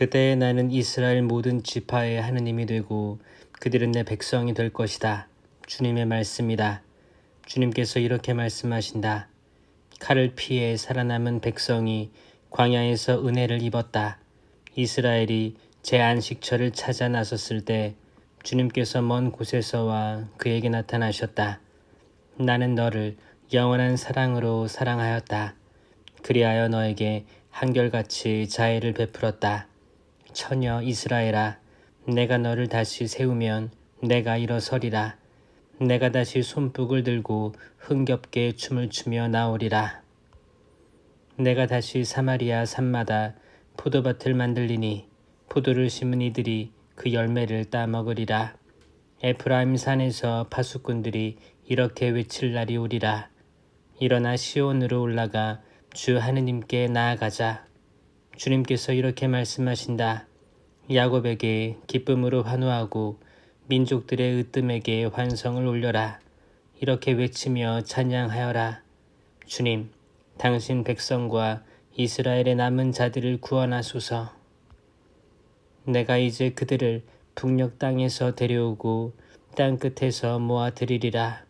그때 나는 이스라엘 모든 지파의 하느님이 되고 그들은 내 백성이 될 것이다. 주님의 말씀이다. 주님께서 이렇게 말씀하신다. 칼을 피해 살아남은 백성이 광야에서 은혜를 입었다. 이스라엘이 제 안식처를 찾아 나섰을 때 주님께서 먼 곳에서와 그에게 나타나셨다. 나는 너를 영원한 사랑으로 사랑하였다. 그리하여 너에게 한결같이 자애를 베풀었다. 처녀 이스라엘아, 내가 너를 다시 세우면 내가 일어서리라. 내가 다시 손뼉을 들고 흥겹게 춤을 추며 나오리라. 내가 다시 사마리아 산마다 포도밭을 만들리니 포도를 심은 이들이 그 열매를 따먹으리라. 에프라임 산에서 파수꾼들이 이렇게 외칠 날이 오리라. 일어나 시온으로 올라가 주 하느님께 나아가자. 주님께서 이렇게 말씀하신다. 야곱에게 기쁨으로 환호하고 민족들의 으뜸에게 환성을 올려라. 이렇게 외치며 찬양하여라. 주님, 당신 백성과 이스라엘의 남은 자들을 구원하소서. 내가 이제 그들을 북녘 땅에서 데려오고 땅 끝에서 모아들이리라.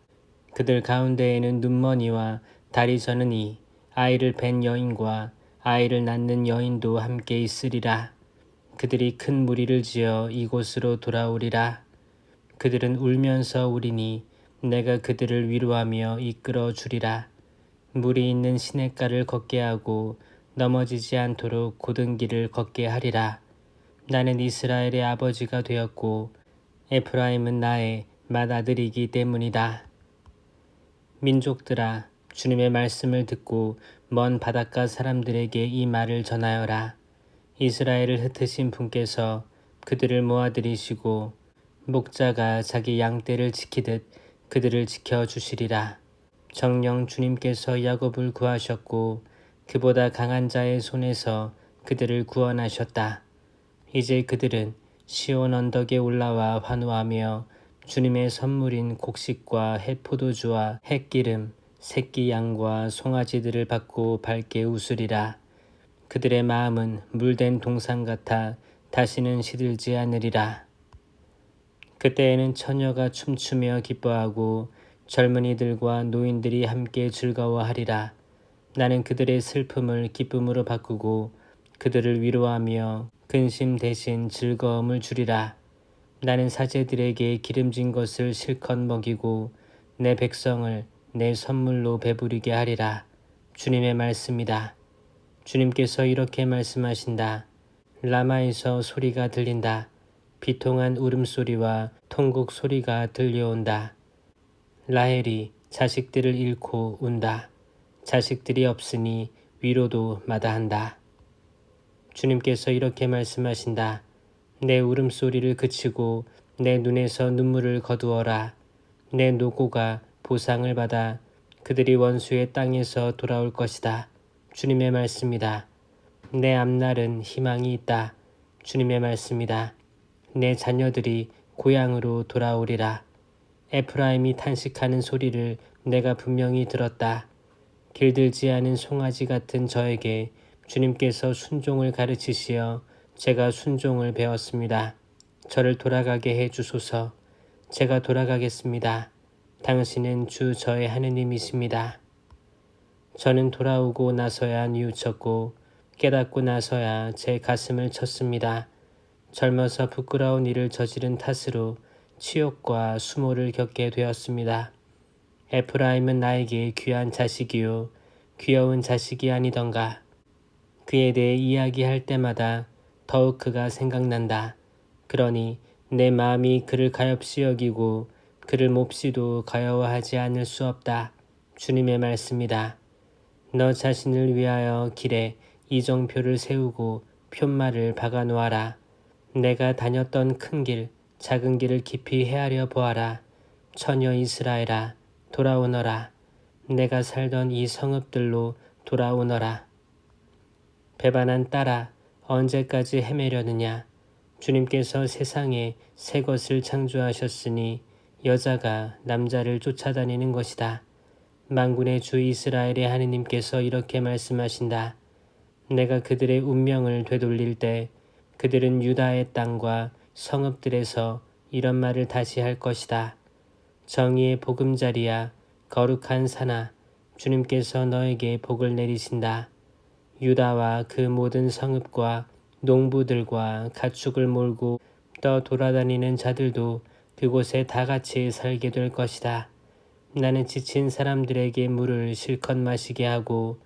그들 가운데에는 눈머니와 다리 저는 이, 아이를 뵌 여인과 아이를 낳는 여인도 함께 있으리라. 그들이 큰 무리를 지어 이곳으로 돌아오리라. 그들은 울면서 우리니 내가 그들을 위로하며 이끌어 주리라. 물이 있는 시냇가를 걷게 하고 넘어지지 않도록 곧은 길을 걷게 하리라. 나는 이스라엘의 아버지가 되었고 에프라임은 나의 맏아들이기 때문이다. 민족들아, 주님의 말씀을 듣고 먼 바닷가 사람들에게 이 말을 전하여라. 이스라엘을 흩으신 분께서 그들을 모아들이시고 목자가 자기 양떼를 지키듯 그들을 지켜주시리라. 정녕 주님께서 야곱을 구하셨고 그보다 강한 자의 손에서 그들을 구원하셨다. 이제 그들은 시온 언덕에 올라와 환호하며 주님의 선물인 곡식과 햇포도주와 햇기름, 새끼 양과 송아지들을 받고 밝게 웃으리라. 그들의 마음은 물된 동산 같아 다시는 시들지 않으리라. 그때에는 처녀가 춤추며 기뻐하고 젊은이들과 노인들이 함께 즐거워하리라. 나는 그들의 슬픔을 기쁨으로 바꾸고 그들을 위로하며 근심 대신 즐거움을 주리라. 나는 사제들에게 기름진 것을 실컷 먹이고 내 백성을 내 선물로 배부르게 하리라. 주님의 말씀이다. 주님께서 이렇게 말씀하신다. 라마에서 소리가 들린다. 비통한 울음소리와 통곡 소리가 들려온다. 라헬이 자식들을 잃고 운다. 자식들이 없으니 위로도 마다한다. 주님께서 이렇게 말씀하신다. 내 울음소리를 그치고 내 눈에서 눈물을 거두어라. 내 노고가 보상을 받아 그들이 원수의 땅에서 돌아올 것이다. 주님의 말씀이다. 내 앞날은 희망이 있다. 주님의 말씀이다. 내 자녀들이 고향으로 돌아오리라. 에프라임이 탄식하는 소리를 내가 분명히 들었다. 길들지 않은 송아지 같은 저에게 주님께서 순종을 가르치시어 제가 순종을 배웠습니다. 저를 돌아가게 해 주소서. 제가 돌아가겠습니다. 당신은 주 저의 하느님이십니다. 저는 돌아오고 나서야 뉘우쳤고 깨닫고 나서야 제 가슴을 쳤습니다. 젊어서 부끄러운 일을 저지른 탓으로 치욕과 수모를 겪게 되었습니다. 에프라임은 나에게 귀한 자식이요 귀여운 자식이 아니던가. 그에 대해 이야기할 때마다 더욱 그가 생각난다. 그러니 내 마음이 그를 가엾이 여기고 그를 몹시도 가여워하지 않을 수 없다. 주님의 말씀이다. 너 자신을 위하여 길에 이정표를 세우고 푯말을 박아 놓아라. 내가 다녔던 큰 길, 작은 길을 깊이 헤아려 보아라. 처녀 이스라엘아, 돌아오너라. 내가 살던 이 성읍들로 돌아오너라. 배반한 딸아, 언제까지 헤매려느냐. 주님께서 세상에 새 것을 창조하셨으니 여자가 남자를 쫓아다니는 것이다. 만군의 주 이스라엘의 하느님께서 이렇게 말씀하신다. 내가 그들의 운명을 되돌릴 때 그들은 유다의 땅과 성읍들에서 이런 말을 다시 할 것이다. 정의의 보금자리야, 거룩한 산아, 주님께서 너에게 복을 내리신다. 유다와 그 모든 성읍과 농부들과 가축을 몰고 떠 돌아다니는 자들도 그곳에 다 같이 살게 될 것이다. 나는 지친 사람들에게 물을 실컷 마시게 하고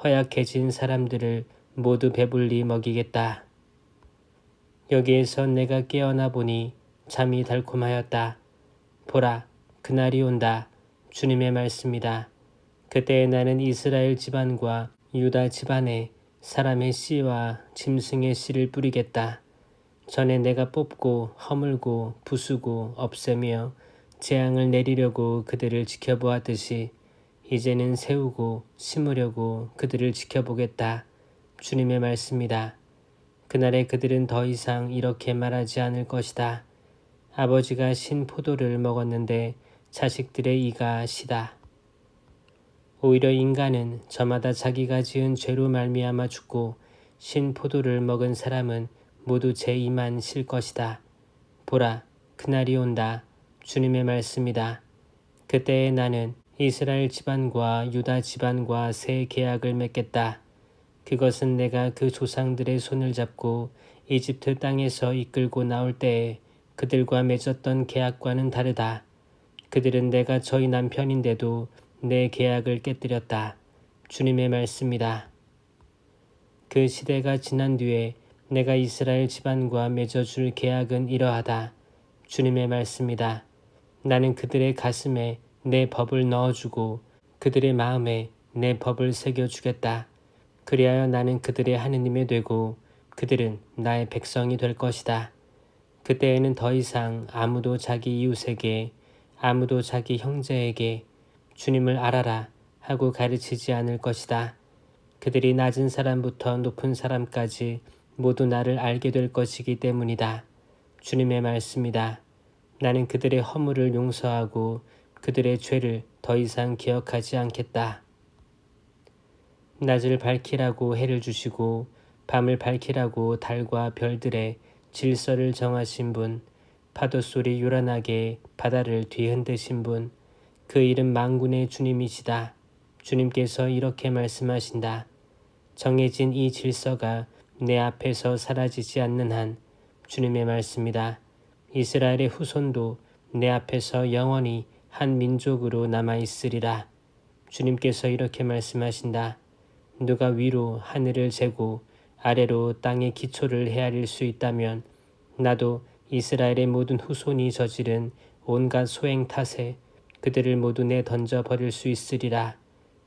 허약해진 사람들을 모두 배불리 먹이겠다. 여기에서 내가 깨어나 보니 잠이 달콤하였다. 보라, 그날이 온다. 주님의 말씀이다. 그때 나는 이스라엘 집안과 유다 집안에 사람의 씨와 짐승의 씨를 뿌리겠다. 전에 내가 뽑고 허물고 부수고 없애며 재앙을 내리려고 그들을 지켜보았듯이 이제는 세우고 심으려고 그들을 지켜보겠다. 주님의 말씀이다. 그날에 그들은 더 이상 이렇게 말하지 않을 것이다. 아버지가 신 포도를 먹었는데 자식들의 이가 시다. 오히려 인간은 저마다 자기가 지은 죄로 말미암아 죽고 신 포도를 먹은 사람은 모두 제 이만 실 것이다. 보라, 그날이 온다. 주님의 말씀이다. 그때에 나는 이스라엘 집안과 유다 집안과 새 계약을 맺겠다. 그것은 내가 그 조상들의 손을 잡고 이집트 땅에서 이끌고 나올 때에 그들과 맺었던 계약과는 다르다. 그들은 내가 저희 남편인데도 내 계약을 깨뜨렸다. 주님의 말씀이다. 그 시대가 지난 뒤에 내가 이스라엘 집안과 맺어줄 계약은 이러하다. 주님의 말씀이다. 나는 그들의 가슴에 내 법을 넣어주고 그들의 마음에 내 법을 새겨주겠다. 그리하여 나는 그들의 하느님이 되고 그들은 나의 백성이 될 것이다. 그때에는 더 이상 아무도 자기 이웃에게 아무도 자기 형제에게 주님을 알아라 하고 가르치지 않을 것이다. 그들이 낮은 사람부터 높은 사람까지 모두 나를 알게 될 것이기 때문이다. 주님의 말씀이다. 나는 그들의 허물을 용서하고 그들의 죄를 더 이상 기억하지 않겠다. 낮을 밝히라고 해를 주시고 밤을 밝히라고 달과 별들의 질서를 정하신 분, 파도소리 요란하게 바다를 뒤흔드신 분, 그 이름 만군의 주님이시다. 주님께서 이렇게 말씀하신다. 정해진 이 질서가 내 앞에서 사라지지 않는 한 주님의 말씀이다. 이스라엘의 후손도 내 앞에서 영원히 한 민족으로 남아있으리라. 주님께서 이렇게 말씀하신다. 누가 위로 하늘을 재고 아래로 땅의 기초를 헤아릴 수 있다면 나도 이스라엘의 모든 후손이 저지른 온갖 소행 탓에 그들을 모두 내던져 버릴 수 있으리라.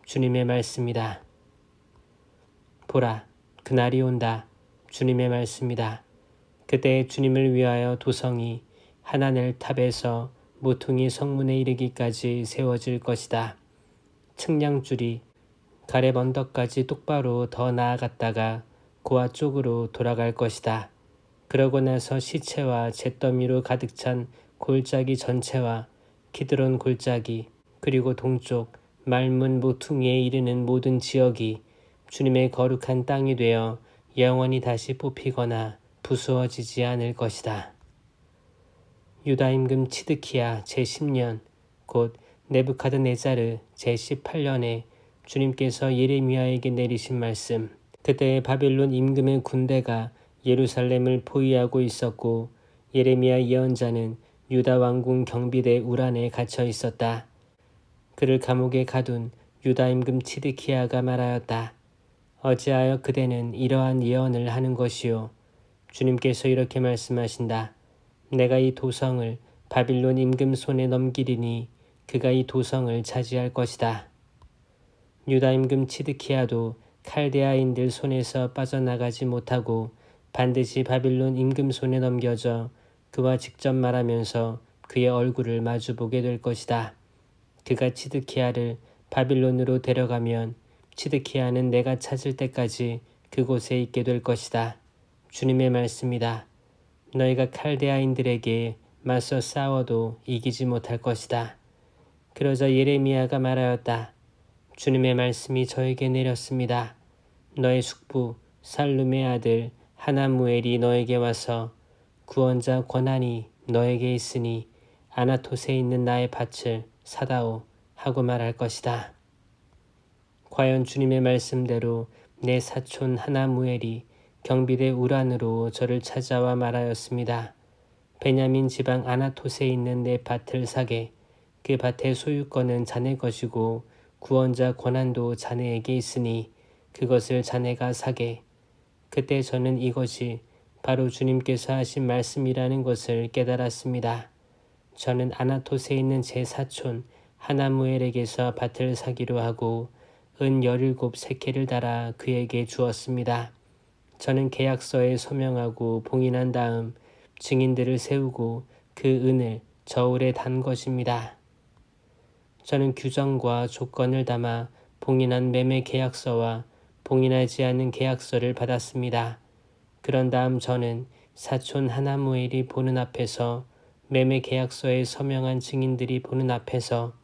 주님의 말씀이다. 보라, 그날이 온다. 주님의 말씀이다. 그때 주님을 위하여 도성이 하나넬 탑에서 모퉁이 성문에 이르기까지 세워질 것이다. 측량줄이 가렙 언덕까지 똑바로 더 나아갔다가 고아 쪽으로 돌아갈 것이다. 그러고 나서 시체와 잿더미로 가득 찬 골짜기 전체와 키드론 골짜기 그리고 동쪽 말문 모퉁이에 이르는 모든 지역이 주님의 거룩한 땅이 되어 영원히 다시 뽑히거나 부수어지지 않을 것이다. 유다 임금 치드키야 제10년 곧 네부카드네자르 제18년에 주님께서 예레미야에게 내리신 말씀. 그때 바빌론 임금의 군대가 예루살렘을 포위하고 있었고 예레미야 예언자는 유다 왕궁 경비대 우란에 갇혀 있었다. 그를 감옥에 가둔 유다 임금 치드키야가 말하였다. 어찌하여 그대는 이러한 예언을 하는 것이요. 주님께서 이렇게 말씀하신다. 내가 이 도성을 바빌론 임금 손에 넘기리니 그가 이 도성을 차지할 것이다. 유다 임금 치드키야도 칼데아인들 손에서 빠져나가지 못하고 반드시 바빌론 임금 손에 넘겨져 그와 직접 말하면서 그의 얼굴을 마주보게 될 것이다. 그가 치드키야를 바빌론으로 데려가면 치드키야는 내가 찾을 때까지 그곳에 있게 될 것이다. 주님의 말씀이다. 너희가 칼데아인들에게 맞서 싸워도 이기지 못할 것이다. 그러자 예레미야가 말하였다. 주님의 말씀이 저에게 내렸습니다. 너의 숙부 살룸의 아들 하나무엘이 너에게 와서 구원자 권한이 너에게 있으니 아나토스에 있는 나의 밭을 사다오 하고 말할 것이다. 과연 주님의 말씀대로 내 사촌 하나무엘이 경비대 우란으로 저를 찾아와 말하였습니다. 베냐민 지방 아나토스에 있는 내 밭을 사게. 그 밭의 소유권은 자네 것이고 구원자 권한도 자네에게 있으니 그것을 자네가 사게. 그때 저는 이것이 바로 주님께서 하신 말씀이라는 것을 깨달았습니다. 저는 아나토스에 있는 제 사촌 하나무엘에게서 밭을 사기로 하고 은 17세켈을 달아 그에게 주었습니다. 저는 계약서에 서명하고 봉인한 다음 증인들을 세우고 그 은을 저울에 단 것입니다. 저는 규정과 조건을 담아 봉인한 매매 계약서와 봉인하지 않은 계약서를 받았습니다. 그런 다음 저는 사촌 하나무엘이 보는 앞에서 매매 계약서에 서명한 증인들이 보는 앞에서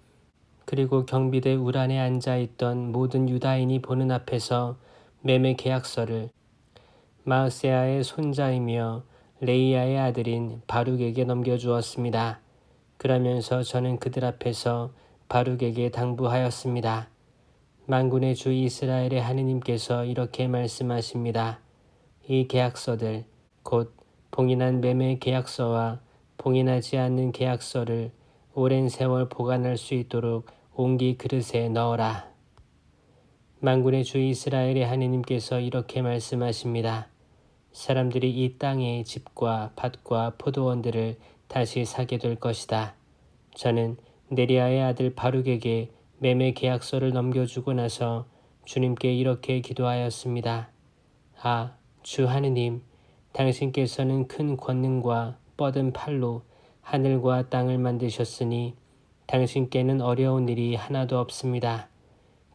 그리고 경비대 우란에 앉아있던 모든 유다인이 보는 앞에서 매매 계약서를 마으세아의 손자이며 레이야의 아들인 바룩에게 넘겨주었습니다. 그러면서 저는 그들 앞에서 바룩에게 당부하였습니다. 만군의 주 이스라엘의 하느님께서 이렇게 말씀하십니다. 이 계약서들 곧 봉인한 매매 계약서와 봉인하지 않는 계약서를 오랜 세월 보관할 수 있도록 옹기 그릇에 넣어라. 만군의 주 이스라엘의 하느님께서 이렇게 말씀하십니다. 사람들이 이 땅의 집과 밭과 포도원들을 다시 사게 될 것이다. 저는 네리아의 아들 바룩에게 매매 계약서를 넘겨주고 나서 주님께 이렇게 기도하였습니다. 아, 주 하느님, 당신께서는 큰 권능과 뻗은 팔로 하늘과 땅을 만드셨으니 당신께는 어려운 일이 하나도 없습니다.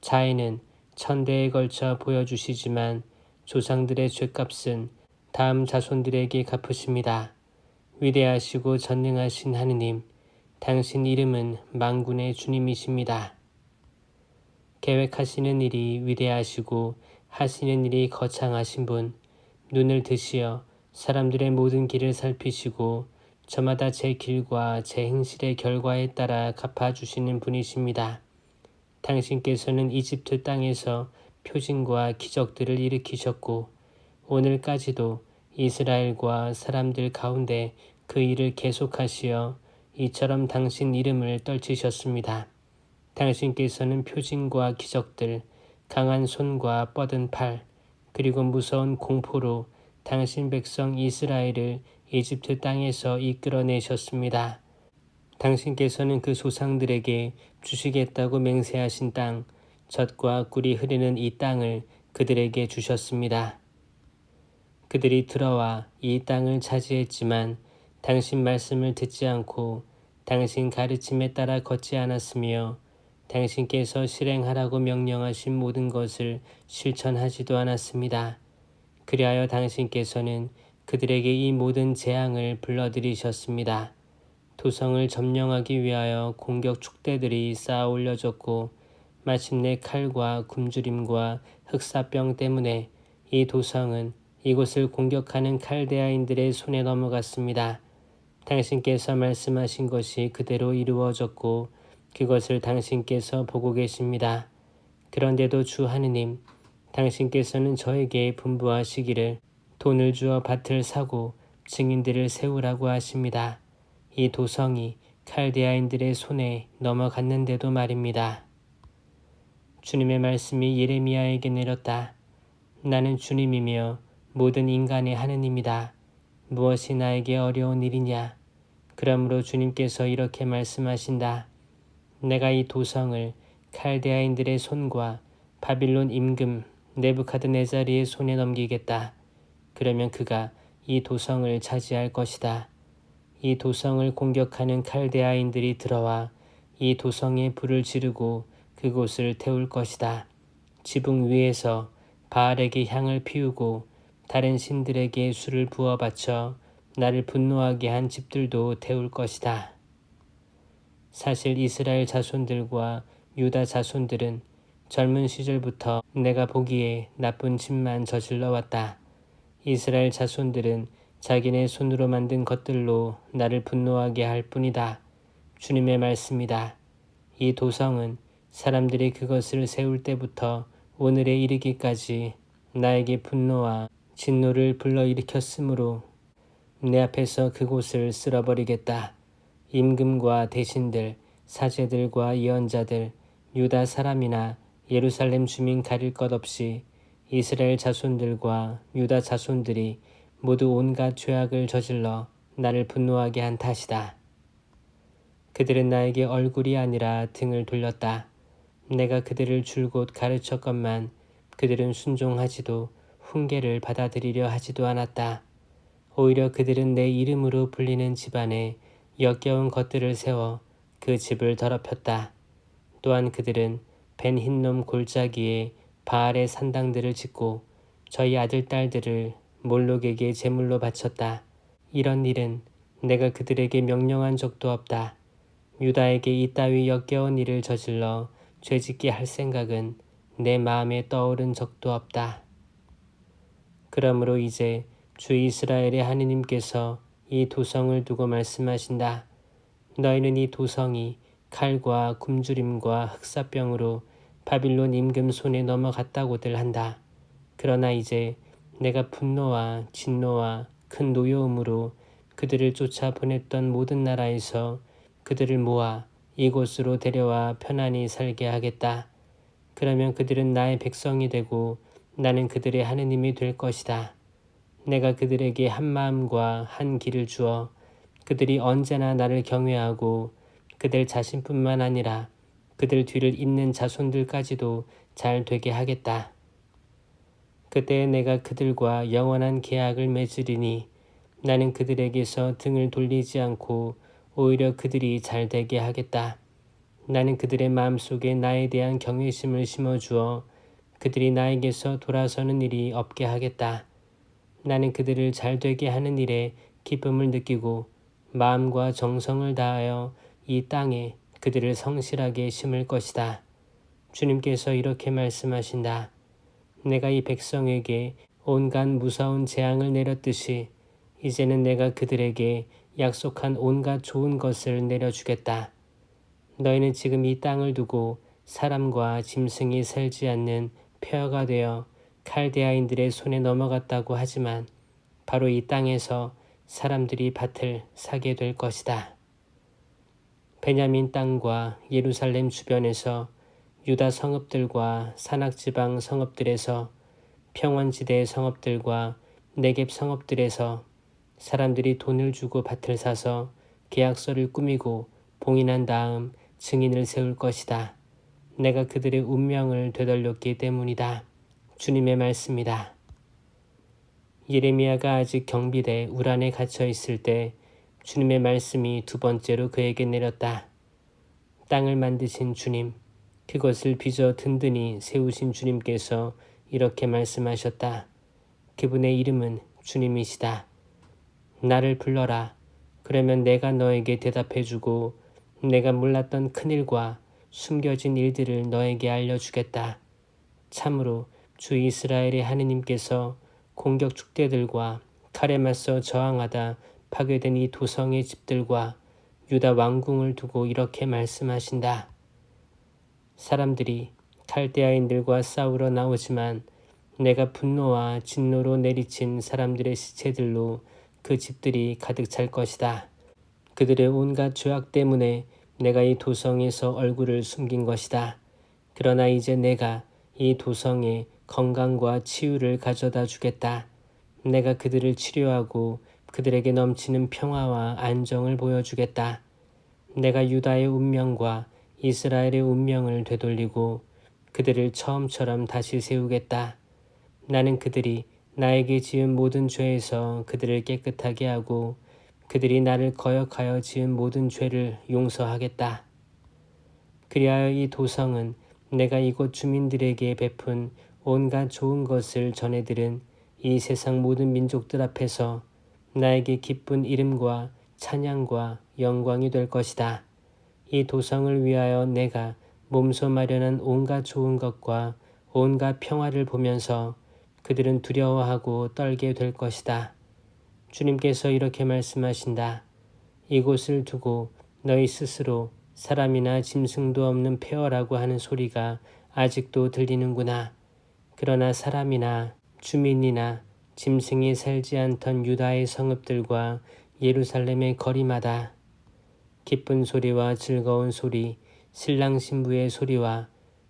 자해는 1000대에 걸쳐 보여주시지만 조상들의 죗값은 다음 자손들에게 갚으십니다. 위대하시고 전능하신 하느님, 당신 이름은 만군의 주님이십니다. 계획하시는 일이 위대하시고 하시는 일이 거창하신 분, 눈을 드시어 사람들의 모든 길을 살피시고 저마다 제 길과 제 행실의 결과에 따라 갚아주시는 분이십니다. 당신께서는 이집트 땅에서 표징과 기적들을 일으키셨고 오늘까지도 이스라엘과 사람들 가운데 그 일을 계속하시어 이처럼 당신 이름을 떨치셨습니다. 당신께서는 표징과 기적들, 강한 손과 뻗은 팔, 그리고 무서운 공포로 당신 백성 이스라엘을 이집트 땅에서 이끌어내셨습니다. 당신께서는 그 조상들에게 주시겠다고 맹세하신 땅, 젖과 꿀이 흐르는 이 땅을 그들에게 주셨습니다. 그들이 들어와 이 땅을 차지했지만 당신 말씀을 듣지 않고 당신 가르침에 따라 걷지 않았으며 당신께서 실행하라고 명령하신 모든 것을 실천하지도 않았습니다. 그리하여 당신께서는 그들에게 이 모든 재앙을 불러들이셨습니다. 도성을 점령하기 위하여 공격 축대들이 쌓아 올려졌고 마침내 칼과 굶주림과 흑사병 때문에 이 도성은 이곳을 공격하는 칼데아인들의 손에 넘어갔습니다. 당신께서 말씀하신 것이 그대로 이루어졌고 그것을 당신께서 보고 계십니다. 그런데도 주 하느님, 당신께서는 저에게 분부하시기를 돈을 주어 밭을 사고 증인들을 세우라고 하십니다. 이 도성이 칼데아인들의 손에 넘어갔는데도 말입니다. 주님의 말씀이 예레미야에게 내렸다. 나는 주님이며 모든 인간의 하느님이다. 무엇이 나에게 어려운 일이냐? 그러므로 주님께서 이렇게 말씀하신다. 내가 이 도성을 칼데아인들의 손과 바빌론 임금 네부카드네자리의 손에 넘기겠다. 그러면 그가 이 도성을 차지할 것이다. 이 도성을 공격하는 칼데아인들이 들어와 이 도성에 불을 지르고 그곳을 태울 것이다. 지붕 위에서 바알에게 향을 피우고 다른 신들에게 술을 부어 바쳐 나를 분노하게 한 집들도 태울 것이다. 사실 이스라엘 자손들과 유다 자손들은 젊은 시절부터 내가 보기에 나쁜 짓만 저질러 왔다. 이스라엘 자손들은 자기네 손으로 만든 것들로 나를 분노하게 할 뿐이다. 주님의 말씀이다. 이 도성은 사람들이 그것을 세울 때부터 오늘에 이르기까지 나에게 분노와 진노를 불러일으켰으므로 내 앞에서 그곳을 쓸어버리겠다. 임금과 대신들, 사제들과 예언자들, 유다 사람이나 예루살렘 주민 가릴 것 없이 이스라엘 자손들과 유다 자손들이 모두 온갖 죄악을 저질러 나를 분노하게 한 탓이다. 그들은 나에게 얼굴이 아니라 등을 돌렸다. 내가 그들을 줄곧 가르쳤건만 그들은 순종하지도 훈계를 받아들이려 하지도 않았다. 오히려 그들은 내 이름으로 불리는 집안에 역겨운 것들을 세워 그 집을 더럽혔다. 또한 그들은 벤 흰놈 골짜기에 바알의 산당들을 짓고 저희 아들 딸들을 몰록에게 제물로 바쳤다. 이런 일은 내가 그들에게 명령한 적도 없다. 유다에게 이따위 역겨운 일을 저질러 죄짓게 할 생각은 내 마음에 떠오른 적도 없다. 그러므로 이제 주 이스라엘의 하느님께서 이 도성을 두고 말씀하신다. 너희는 이 도성이 칼과 굶주림과 흑사병으로 바빌론 임금 손에 넘어갔다고들 한다. 그러나 이제 내가 분노와 진노와 큰 노여움으로 그들을 쫓아 보냈던 모든 나라에서 그들을 모아 이곳으로 데려와 편안히 살게 하겠다. 그러면 그들은 나의 백성이 되고 나는 그들의 하느님이 될 것이다. 내가 그들에게 한 마음과 한 길을 주어 그들이 언제나 나를 경외하고 그들 자신뿐만 아니라 그들 뒤를 잇는 자손들까지도 잘 되게 하겠다. 그때 내가 그들과 영원한 계약을 맺으리니 나는 그들에게서 등을 돌리지 않고 오히려 그들이 잘 되게 하겠다. 나는 그들의 마음속에 나에 대한 경외심을 심어주어 그들이 나에게서 돌아서는 일이 없게 하겠다. 나는 그들을 잘 되게 하는 일에 기쁨을 느끼고 마음과 정성을 다하여 이 땅에 그들을 성실하게 심을 것이다. 주님께서 이렇게 말씀하신다. 내가 이 백성에게 온갖 무서운 재앙을 내렸듯이 이제는 내가 그들에게 약속한 온갖 좋은 것을 내려주겠다. 너희는 지금 이 땅을 두고 사람과 짐승이 살지 않는 폐허가 되어 칼데아인들의 손에 넘어갔다고 하지만 바로 이 땅에서 사람들이 밭을 사게 될 것이다. 베냐민 땅과 예루살렘 주변에서 유다 성읍들과 산악지방 성읍들에서 평원지대 성읍들과 네겝 성읍들에서 사람들이 돈을 주고 밭을 사서 계약서를 꾸미고 봉인한 다음 증인을 세울 것이다. 내가 그들의 운명을 되돌렸기 때문이다. 주님의 말씀이다. 예레미야가 아직 경비대 울 안에 갇혀 있을 때 주님의 말씀이 두 번째로 그에게 내렸다. 땅을 만드신 주님, 그것을 빚어 든든히 세우신 주님께서 이렇게 말씀하셨다. 그분의 이름은 주님이시다. 나를 불러라. 그러면 내가 너에게 대답해주고 내가 몰랐던 큰일과 숨겨진 일들을 너에게 알려주겠다. 참으로 주 이스라엘의 하느님께서 공격 축대들과 칼에 맞서 저항하다 파괴된 이 도성의 집들과 유다 왕궁을 두고 이렇게 말씀하신다. 사람들이 칼데아인들과 싸우러 나오지만 내가 분노와 진노로 내리친 사람들의 시체들로 그 집들이 가득 찰 것이다. 그들의 온갖 죄악 때문에 내가 이 도성에서 얼굴을 숨긴 것이다. 그러나 이제 내가 이 도성에 건강과 치유를 가져다 주겠다. 내가 그들을 치료하고 그들에게 넘치는 평화와 안정을 보여주겠다. 내가 유다의 운명과 이스라엘의 운명을 되돌리고 그들을 처음처럼 다시 세우겠다. 나는 그들이 나에게 지은 모든 죄에서 그들을 깨끗하게 하고 그들이 나를 거역하여 지은 모든 죄를 용서하겠다. 그리하여 이 도성은 내가 이곳 주민들에게 베푼 온갖 좋은 것을 전해들은 이 세상 모든 민족들 앞에서 나에게 기쁜 이름과 찬양과 영광이 될 것이다. 이 도성을 위하여 내가 몸소 마련한 온갖 좋은 것과 온갖 평화를 보면서 그들은 두려워하고 떨게 될 것이다. 주님께서 이렇게 말씀하신다. 이곳을 두고 너희 스스로 사람이나 짐승도 없는 폐허라고 하는 소리가 아직도 들리는구나. 그러나 사람이나 주민이나 짐승이 살지 않던 유다의 성읍들과 예루살렘의 거리마다 기쁜 소리와 즐거운 소리, 신랑 신부의 소리와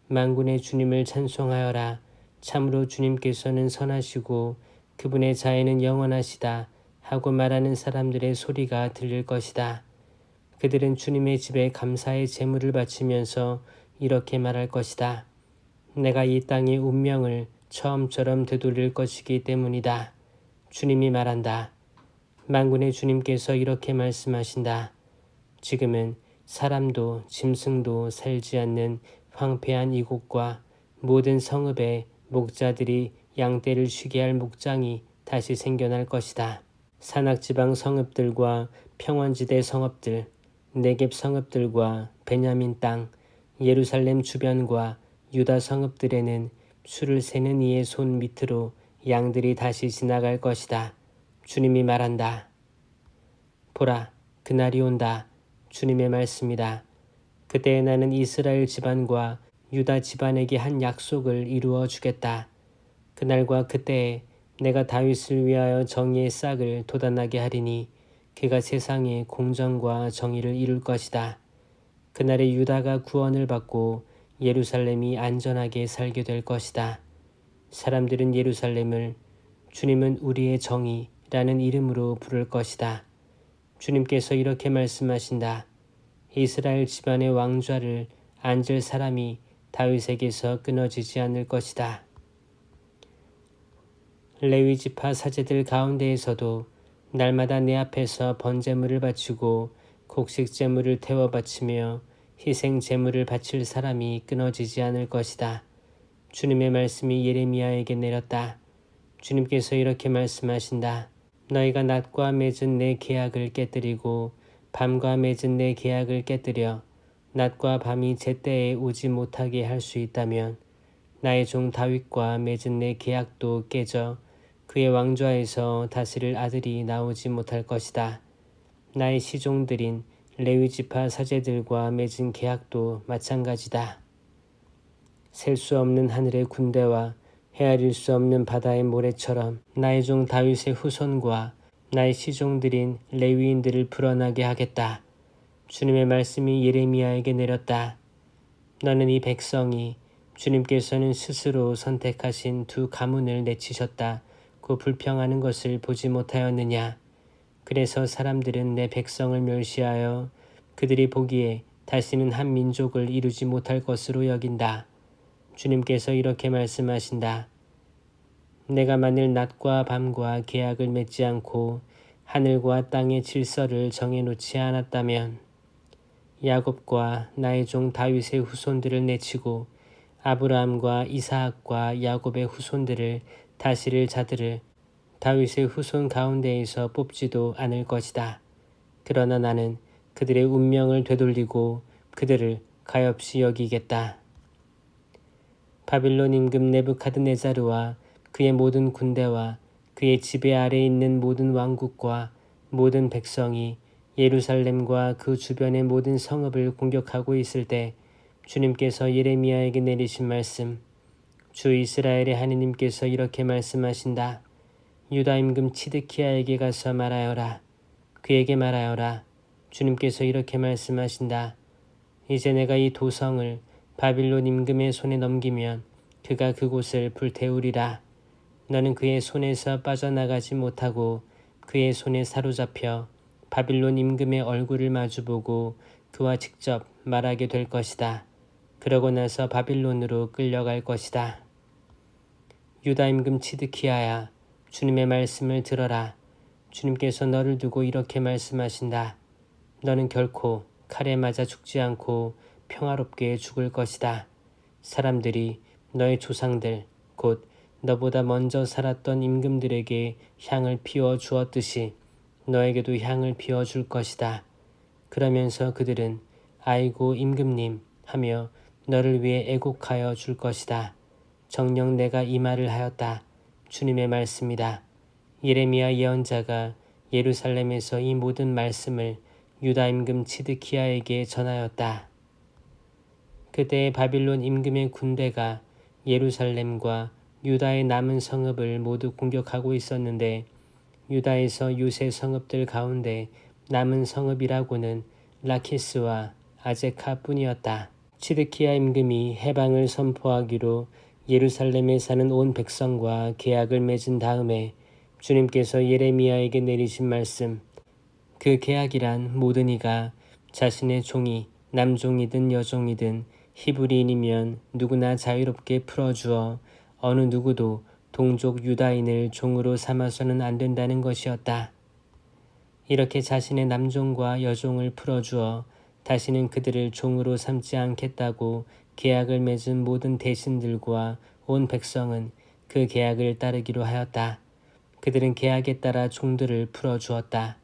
만군의 주님을 찬송하여라. 참으로 주님께서는 선하시고 그분의 자애는 영원하시다 하고 말하는 사람들의 소리가 들릴 것이다. 그들은 주님의 집에 감사의 제물을 바치면서 이렇게 말할 것이다. 내가 이 땅의 운명을 처음처럼 되돌릴 것이기 때문이다. 주님이 말한다. 만군의 주님께서 이렇게 말씀하신다. 지금은 사람도 짐승도 살지 않는 황폐한 이곳과 모든 성읍에 목자들이 양떼를 쉬게 할 목장이 다시 생겨날 것이다. 산악지방 성읍들과 평원지대 성읍들, 네겝 성읍들과 베냐민 땅, 예루살렘 주변과 유다 성읍들에는 수를 세는 이의 손 밑으로 양들이 다시 지나갈 것이다. 주님이 말한다. 보라, 그날이 온다. 주님의 말씀이다. 그때 나는 이스라엘 집안과 유다 집안에게 한 약속을 이루어 주겠다. 그날과 그때에 내가 다윗을 위하여 정의의 싹을 돋아나게 하리니 그가 세상에 공정과 정의를 이룰 것이다. 그날에 유다가 구원을 받고 예루살렘이 안전하게 살게 될 것이다. 사람들은 예루살렘을 주님은 우리의 정의라는 이름으로 부를 것이다. 주님께서 이렇게 말씀하신다. 이스라엘 집안의 왕좌를 앉을 사람이 다윗에게서 끊어지지 않을 것이다. 레위 지파 사제들 가운데에서도 날마다 내 앞에서 번제물을 바치고 곡식 제물을 태워 바치며 희생 제물을 바칠 사람이 끊어지지 않을 것이다. 주님의 말씀이 예레미야에게 내렸다. 주님께서 이렇게 말씀하신다. 너희가 낮과 맺은 내 계약을 깨뜨리고 밤과 맺은 내 계약을 깨뜨려 낮과 밤이 제때에 오지 못하게 할 수 있다면 나의 종 다윗과 맺은 내 계약도 깨져 그의 왕좌에서 다스릴 아들이 나오지 못할 것이다. 나의 시종들인 레위 지파 사제들과 맺은 계약도 마찬가지다. 셀 수 없는 하늘의 군대와 헤아릴 수 없는 바다의 모래처럼 나의 종 다윗의 후손과 나의 시종들인 레위인들을 불어나게 하겠다. 주님의 말씀이 예레미야에게 내렸다. 너는 이 백성이 주님께서는 스스로 선택하신 두 가문을 내치셨다. 고 불평하는 것을 보지 못하였느냐. 그래서 사람들은 내 백성을 멸시하여 그들이 보기에 다시는 한 민족을 이루지 못할 것으로 여긴다. 주님께서 이렇게 말씀하신다. 내가 만일 낮과 밤과 계약을 맺지 않고 하늘과 땅의 질서를 정해놓지 않았다면 야곱과 나의 종 다윗의 후손들을 내치고 아브라함과 이사학과 야곱의 후손들을 다스릴 자들을 다윗의 후손 가운데에서 뽑지도 않을 것이다. 그러나 나는 그들의 운명을 되돌리고 그들을 가엾이 여기겠다. 바빌론 임금 네부카드네자르와 그의 모든 군대와 그의 지배 아래에 있는 모든 왕국과 모든 백성이 예루살렘과 그 주변의 모든 성읍을 공격하고 있을 때 주님께서 예레미야에게 내리신 말씀, 주 이스라엘의 하느님께서 이렇게 말씀하신다. 유다 임금 치드키야에게 가서 말하여라. 그에게 말하여라. 주님께서 이렇게 말씀하신다. 이제 내가 이 도성을 바빌론 임금의 손에 넘기면 그가 그곳을 불태우리라. 너는 그의 손에서 빠져나가지 못하고 그의 손에 사로잡혀 바빌론 임금의 얼굴을 마주보고 그와 직접 말하게 될 것이다. 그러고 나서 바빌론으로 끌려갈 것이다. 유다 임금 치드키야야, 주님의 말씀을 들어라. 주님께서 너를 두고 이렇게 말씀하신다. 너는 결코 칼에 맞아 죽지 않고 평화롭게 죽을 것이다. 사람들이 너의 조상들, 곧 너보다 먼저 살았던 임금들에게 향을 피워 주었듯이 너에게도 향을 피워 줄 것이다. 그러면서 그들은 아이고 임금님 하며 너를 위해 애곡하여 줄 것이다. 정녕 내가 이 말을 하였다. 주님의 말씀이다. 예레미야 예언자가 예루살렘에서 이 모든 말씀을 유다 임금 치드키야에게 전하였다. 그때 바빌론 임금의 군대가 예루살렘과 유다의 남은 성읍을 모두 공격하고 있었는데 유다에서 유세 성읍들 가운데 남은 성읍이라고는 라키스와 아제카뿐이었다. 치드키야 임금이 해방을 선포하기로 예루살렘에 사는 온 백성과 계약을 맺은 다음에 주님께서 예레미야에게 내리신 말씀, 그 계약이란 모든 이가 자신의 종이 남종이든 여종이든 히브리인이면 누구나 자유롭게 풀어주어 어느 누구도 동족 유다인을 종으로 삼아서는 안 된다는 것이었다. 이렇게 자신의 남종과 여종을 풀어주어 다시는 그들을 종으로 삼지 않겠다고 계약을 맺은 모든 대신들과 온 백성은 그 계약을 따르기로 하였다. 그들은 계약에 따라 종들을 풀어주었다.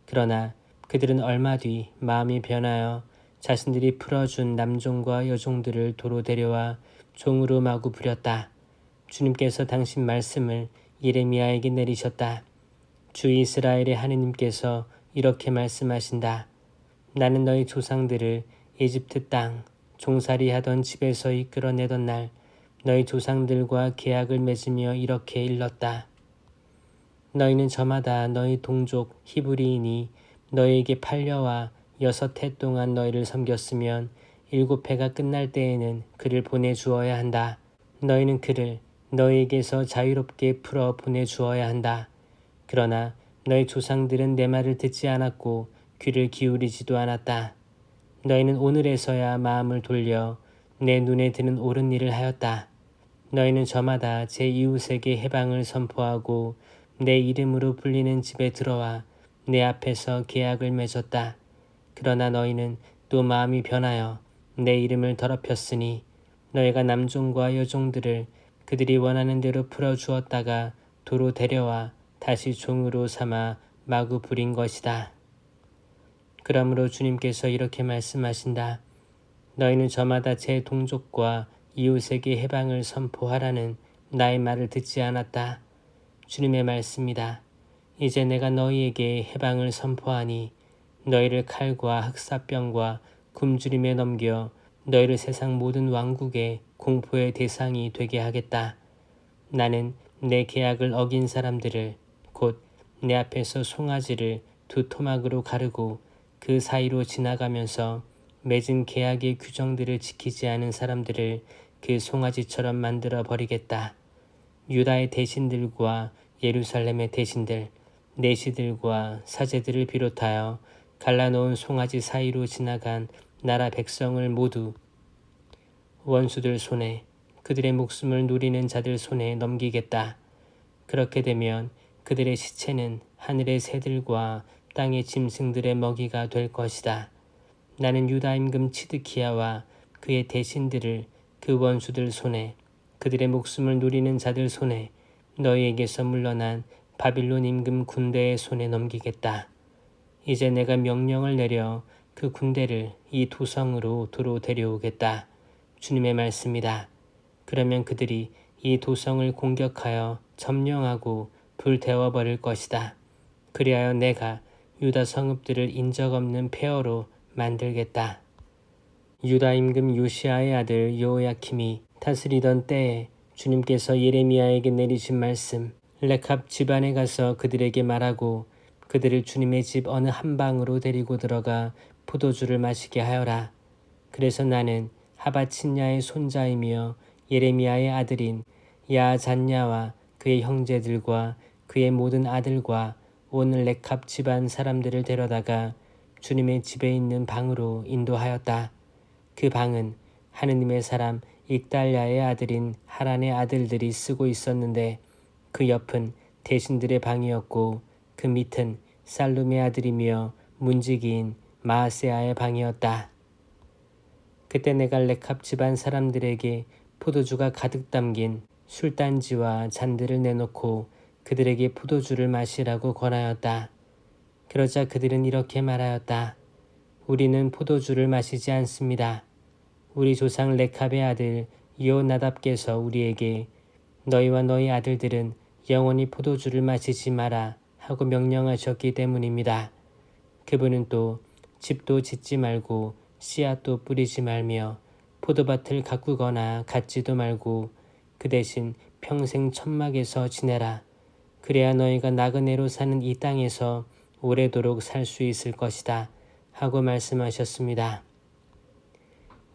그러나 그들은 얼마 뒤 마음이 변하여 자신들이 풀어준 남종과 여종들을 도로 데려와 종으로 마구 부렸다. 주님께서 당신 말씀을 예레미야에게 내리셨다. 주 이스라엘의 하느님께서 이렇게 말씀하신다. 나는 너희 조상들을 이집트 땅 종살이 하던 집에서 이끌어내던 날 너희 조상들과 계약을 맺으며 이렇게 일렀다. 너희는 저마다 너희 동족 히브리인이 너희에게 팔려와 6해 동안 너희를 섬겼으면 7해가 끝날 때에는 그를 보내주어야 한다. 너희는 그를 너희에게서 자유롭게 풀어 보내주어야 한다. 그러나 너희 조상들은 내 말을 듣지 않았고 귀를 기울이지도 않았다. 너희는 오늘에서야 마음을 돌려 내 눈에 드는 옳은 일을 하였다. 너희는 저마다 제 이웃에게 해방을 선포하고 내 이름으로 불리는 집에 들어와 내 앞에서 계약을 맺었다. 그러나 너희는 또 마음이 변하여 내 이름을 더럽혔으니 너희가 남종과 여종들을 그들이 원하는 대로 풀어주었다가 도로 데려와 다시 종으로 삼아 마구 부린 것이다. 그러므로 주님께서 이렇게 말씀하신다. 너희는 저마다 제 동족과 이웃에게 해방을 선포하라는 나의 말을 듣지 않았다. 주님의 말씀이다. 이제 내가 너희에게 해방을 선포하니 너희를 칼과 흑사병과 굶주림에 넘겨 너희를 세상 모든 왕국의 공포의 대상이 되게 하겠다. 나는 내 계약을 어긴 사람들을 곧 내 앞에서 송아지를 2토막으로 가르고 그 사이로 지나가면서 맺은 계약의 규정들을 지키지 않은 사람들을 그 송아지처럼 만들어 버리겠다. 유다의 대신들과 예루살렘의 대신들, 내시들과 사제들을 비롯하여 갈라놓은 송아지 사이로 지나간 나라 백성을 모두 원수들 손에 그들의 목숨을 누리는 자들 손에 넘기겠다. 그렇게 되면 그들의 시체는 하늘의 새들과 땅의 짐승들의 먹이가 될 것이다. 나는 유다 임금 치드키야와 그의 대신들을 그 원수들 손에 그들의 목숨을 누리는 자들 손에 너희에게서 물러난 바빌론 임금 군대의 손에 넘기겠다. 이제 내가 명령을 내려 그 군대를 이 도성으로 도로 데려오겠다. 주님의 말씀이다. 그러면 그들이 이 도성을 공격하여 점령하고 불태워버릴 것이다. 그리하여 내가 유다 성읍들을 인적 없는 폐허로 만들겠다. 유다 임금 요시아의 아들 여호야킴이 다스리던 때에 주님께서 예레미야에게 내리신 말씀, 레캅 집안에 가서 그들에게 말하고 그들을 주님의 집 어느 한 방으로 데리고 들어가 포도주를 마시게 하여라. 그래서 나는 하바친야의 손자이며 예레미야의 아들인 야잔냐와 그의 형제들과 그의 모든 아들과 온 레캅 집안 사람들을 데려다가 주님의 집에 있는 방으로 인도하였다. 그 방은 하느님의 사람 익달야의 아들인 하란의 아들들이 쓰고 있었는데 그 옆은 대신들의 방이었고 그 밑은 살룸의 아들이며 문지기인 마아세아의 방이었다. 그때 내가 레캅 집안 사람들에게 포도주가 가득 담긴 술단지와 잔들을 내놓고 그들에게 포도주를 마시라고 권하였다. 그러자 그들은 이렇게 말하였다. 우리는 포도주를 마시지 않습니다. 우리 조상 레캅의 아들 여호나답께서 우리에게 너희와 너희 아들들은 영원히 포도주를 마시지 마라 하고 명령하셨기 때문입니다. 그분은 또 집도 짓지 말고 씨앗도 뿌리지 말며 포도밭을 가꾸거나 갖지도 말고 그 대신 평생 천막에서 지내라. 그래야 너희가 나그네로 사는 이 땅에서 오래도록 살 수 있을 것이다 하고 말씀하셨습니다.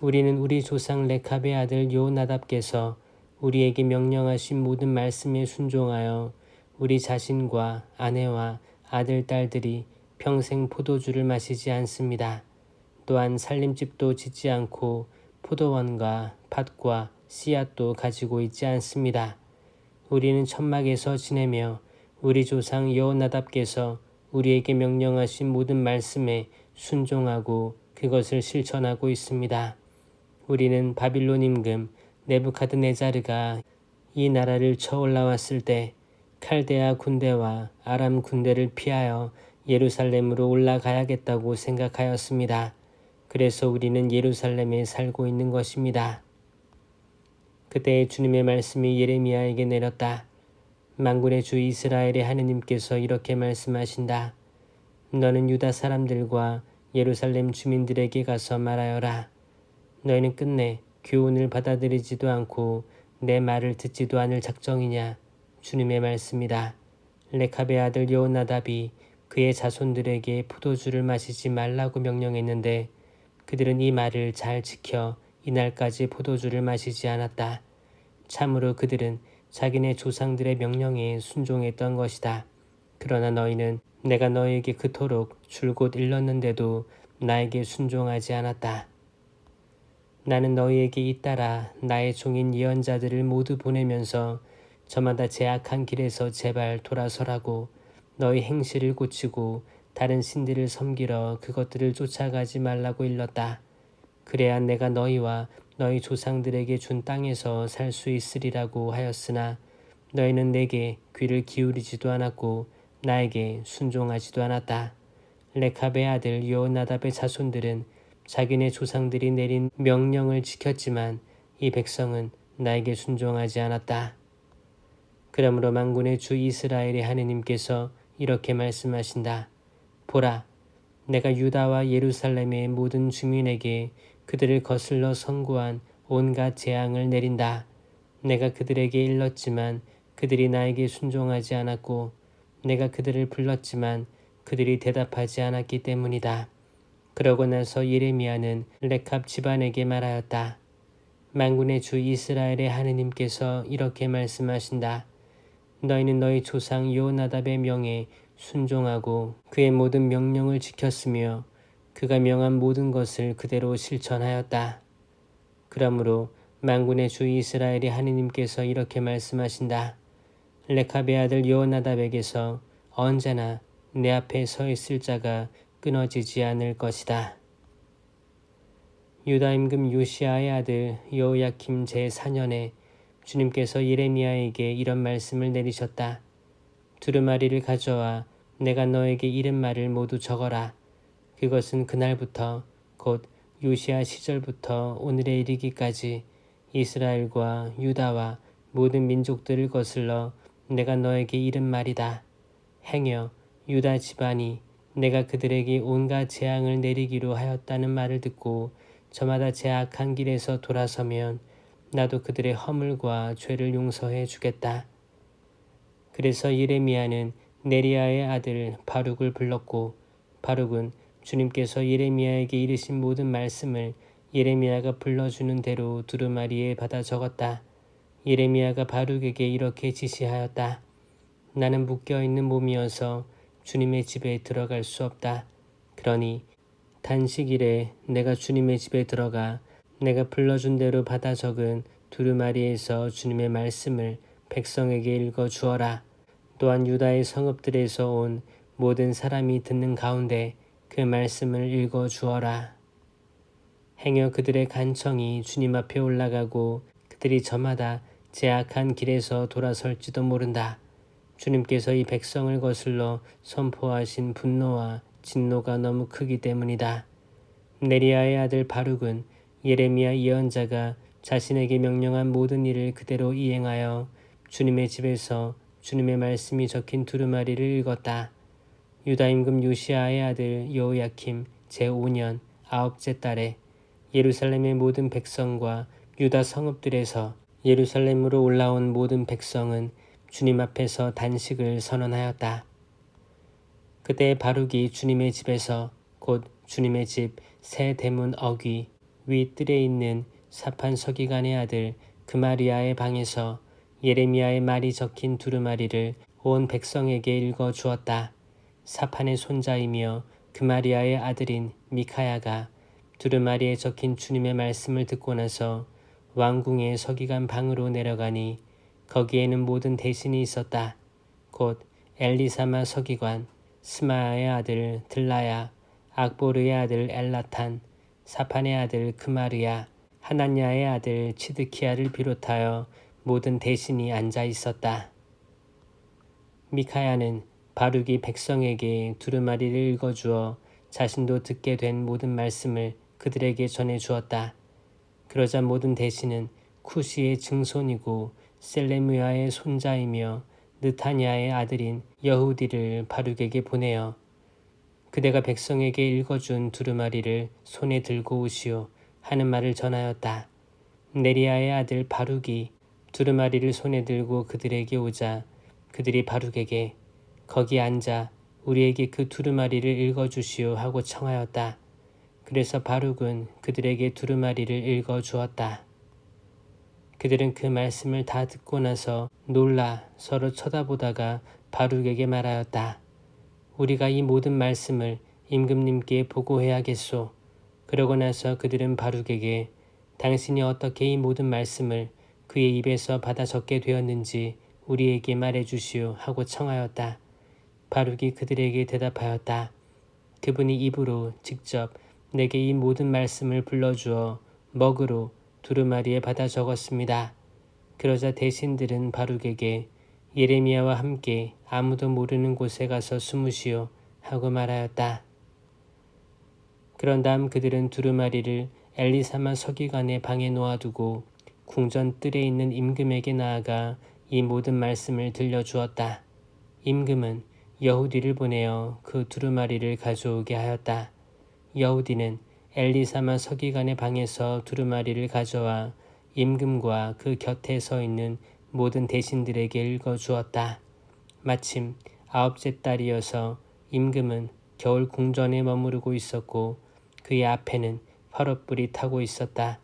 우리는 우리 조상 레캅의 아들 요나답께서 우리에게 명령하신 모든 말씀에 순종하여 우리 자신과 아내와 아들, 딸들이 평생 포도주를 마시지 않습니다. 또한 살림집도 짓지 않고 포도원과 밭과 씨앗도 가지고 있지 않습니다. 우리는 천막에서 지내며 우리 조상 여호나답께서 우리에게 명령하신 모든 말씀에 순종하고 그것을 실천하고 있습니다. 우리는 바빌론 임금 네부카드네자르가 이 나라를 쳐 올라왔을 때 칼데아 군대와 아람 군대를 피하여 예루살렘으로 올라가야겠다고 생각하였습니다. 그래서 우리는 예루살렘에 살고 있는 것입니다. 그때 주님의 말씀이 예레미야에게 내렸다. 만군의 주 이스라엘의 하느님께서 이렇게 말씀하신다. 너는 유다 사람들과 예루살렘 주민들에게 가서 말하여라. 너희는 끝내 교훈을 받아들이지도 않고 내 말을 듣지도 않을 작정이냐. 주님의 말씀이다. 레캅의 아들 여호나답이 그의 자손들에게 포도주를 마시지 말라고 명령했는데 그들은 이 말을 잘 지켜 이날까지 포도주를 마시지 않았다. 참으로 그들은 자기네 조상들의 명령에 순종했던 것이다. 그러나 너희는 내가 너희에게 그토록 줄곧 일렀는데도 나에게 순종하지 않았다. 나는 너희에게 잇따라 나의 종인 예언자들을 모두 보내면서 저마다 제 악한 길에서 제발 돌아서라고 너희 행실을 고치고 다른 신들을 섬기러 그것들을 쫓아가지 말라고 일렀다. 그래야 내가 너희와 너희 조상들에게 준 땅에서 살 수 있으리라고 하였으나 너희는 내게 귀를 기울이지도 않았고 나에게 순종하지도 않았다. 레캅의 아들 여호나답의 자손들은 자기네 조상들이 내린 명령을 지켰지만 이 백성은 나에게 순종하지 않았다. 그러므로 만군의 주 이스라엘의 하느님께서 이렇게 말씀하신다. 보라, 내가 유다와 예루살렘의 모든 주민에게 그들을 거슬러 선고한 온갖 재앙을 내린다. 내가 그들에게 일렀지만 그들이 나에게 순종하지 않았고 내가 그들을 불렀지만 그들이 대답하지 않았기 때문이다. 그러고 나서 예레미야는 레캅 집안에게 말하였다. 만군의 주 이스라엘의 하느님께서 이렇게 말씀하신다. 너희는 너희 조상 여호나답의 명에 순종하고 그의 모든 명령을 지켰으며 그가 명한 모든 것을 그대로 실천하였다. 그러므로 만군의 주 이스라엘의 하느님께서 이렇게 말씀하신다. 레캅의 아들 여호나답에게서 언제나 내 앞에 서 있을 자가 끊어지지 않을 것이다. 유다 임금 요시야의 아들 여호야킴 제4년에 주님께서 예레미야에게 이런 말씀을 내리셨다. 두루마리를 가져와 내가 너에게 이른 말을 모두 적어라. 그것은 그날부터 곧 요시야 시절부터 오늘에 이르기까지 이스라엘과 유다와 모든 민족들을 거슬러 내가 너에게 이른 말이다. 행여 유다 집안이 내가 그들에게 온갖 재앙을 내리기로 하였다는 말을 듣고 저마다 제 악한 길에서 돌아서면 나도 그들의 허물과 죄를 용서해 주겠다. 그래서 예레미야는 네리야의 아들 바룩을 불렀고 바룩은 주님께서 예레미야에게 이르신 모든 말씀을 예레미야가 불러주는 대로 두루마리에 받아 적었다. 예레미야가 바룩에게 이렇게 지시하였다. 나는 묶여있는 몸이어서 주님의 집에 들어갈 수 없다. 그러니 단식일에 내가 주님의 집에 들어가 내가 불러준 대로 받아 적은 두루마리에서 주님의 말씀을 백성에게 읽어 주어라. 또한 유다의 성읍들에서 온 모든 사람이 듣는 가운데 그 말씀을 읽어 주어라. 행여 그들의 간청이 주님 앞에 올라가고 그들이 저마다 제 악한 길에서 돌아설지도 모른다. 주님께서 이 백성을 거슬러 선포하신 분노와 진노가 너무 크기 때문이다. 네리야의 아들 바룩은 예레미야 예언자가 자신에게 명령한 모든 일을 그대로 이행하여 주님의 집에서 주님의 말씀이 적힌 두루마리를 읽었다. 유다 임금 요시아의 아들 여호야킴 제5년 9째 달에 예루살렘의 모든 백성과 유다 성읍들에서 예루살렘으로 올라온 모든 백성은 주님 앞에서 단식을 선언하였다. 그때 바룩이 주님의 집에서 곧 주님의 집 새 대문 어귀 위 뜰에 있는 사판 서기관의 아들 그마리아의 방에서 예레미야의 말이 적힌 두루마리를 온 백성에게 읽어 주었다. 사판의 손자이며 그마리아의 아들인 미카야가 두루마리에 적힌 주님의 말씀을 듣고 나서 왕궁의 서기관 방으로 내려가니 거기에는 모든 대신이 있었다. 곧 엘리사마 서기관, 스마야의 아들 들라야, 악보르의 아들 엘라탄, 사판의 아들 그마르야, 하나냐의 아들 치드키야를 비롯하여 모든 대신이 앉아 있었다. 미카야는 바룩이 백성에게 두루마리를 읽어주어 자신도 듣게 된 모든 말씀을 그들에게 전해 주었다. 그러자 모든 대신은 쿠시의 증손이고 셀레무야의 손자이며 느타냐의 아들인 여후디를 바룩에게 보내어 그대가 백성에게 읽어준 두루마리를 손에 들고 오시오 하는 말을 전하였다. 네리야의 아들 바룩이 두루마리를 손에 들고 그들에게 오자 그들이 바룩에게 거기 앉아 우리에게 그 두루마리를 읽어주시오 하고 청하였다. 그래서 바룩은 그들에게 두루마리를 읽어 주었다. 그들은 그 말씀을 다 듣고 나서 놀라 서로 쳐다보다가 바룩에게 말하였다. 우리가 이 모든 말씀을 임금님께 보고해야겠소. 그러고 나서 그들은 바룩에게 당신이 어떻게 이 모든 말씀을 그의 입에서 받아 적게 되었는지 우리에게 말해주시오 하고 청하였다. 바룩이 그들에게 대답하였다. 그분이 입으로 직접 내게 이 모든 말씀을 불러주어 먹으로 두루마리에 받아 적었습니다. 그러자 대신들은 바룩에게 예레미야와 함께 아무도 모르는 곳에 가서 숨으시오 하고 말하였다. 그런 다음 그들은 두루마리를 엘리사마 서기관의 방에 놓아두고 궁전 뜰에 있는 임금에게 나아가 이 모든 말씀을 들려주었다. 임금은 여후디를 보내어 그 두루마리를 가져오게 하였다. 여후디는 엘리사마 서기관의 방에서 두루마리를 가져와 임금과 그 곁에 서 있는 모든 대신들에게 읽어 주었다. 마침 9째 달이어서 임금은 겨울 궁전에 머무르고 있었고 그의 앞에는 화롯불이 타고 있었다.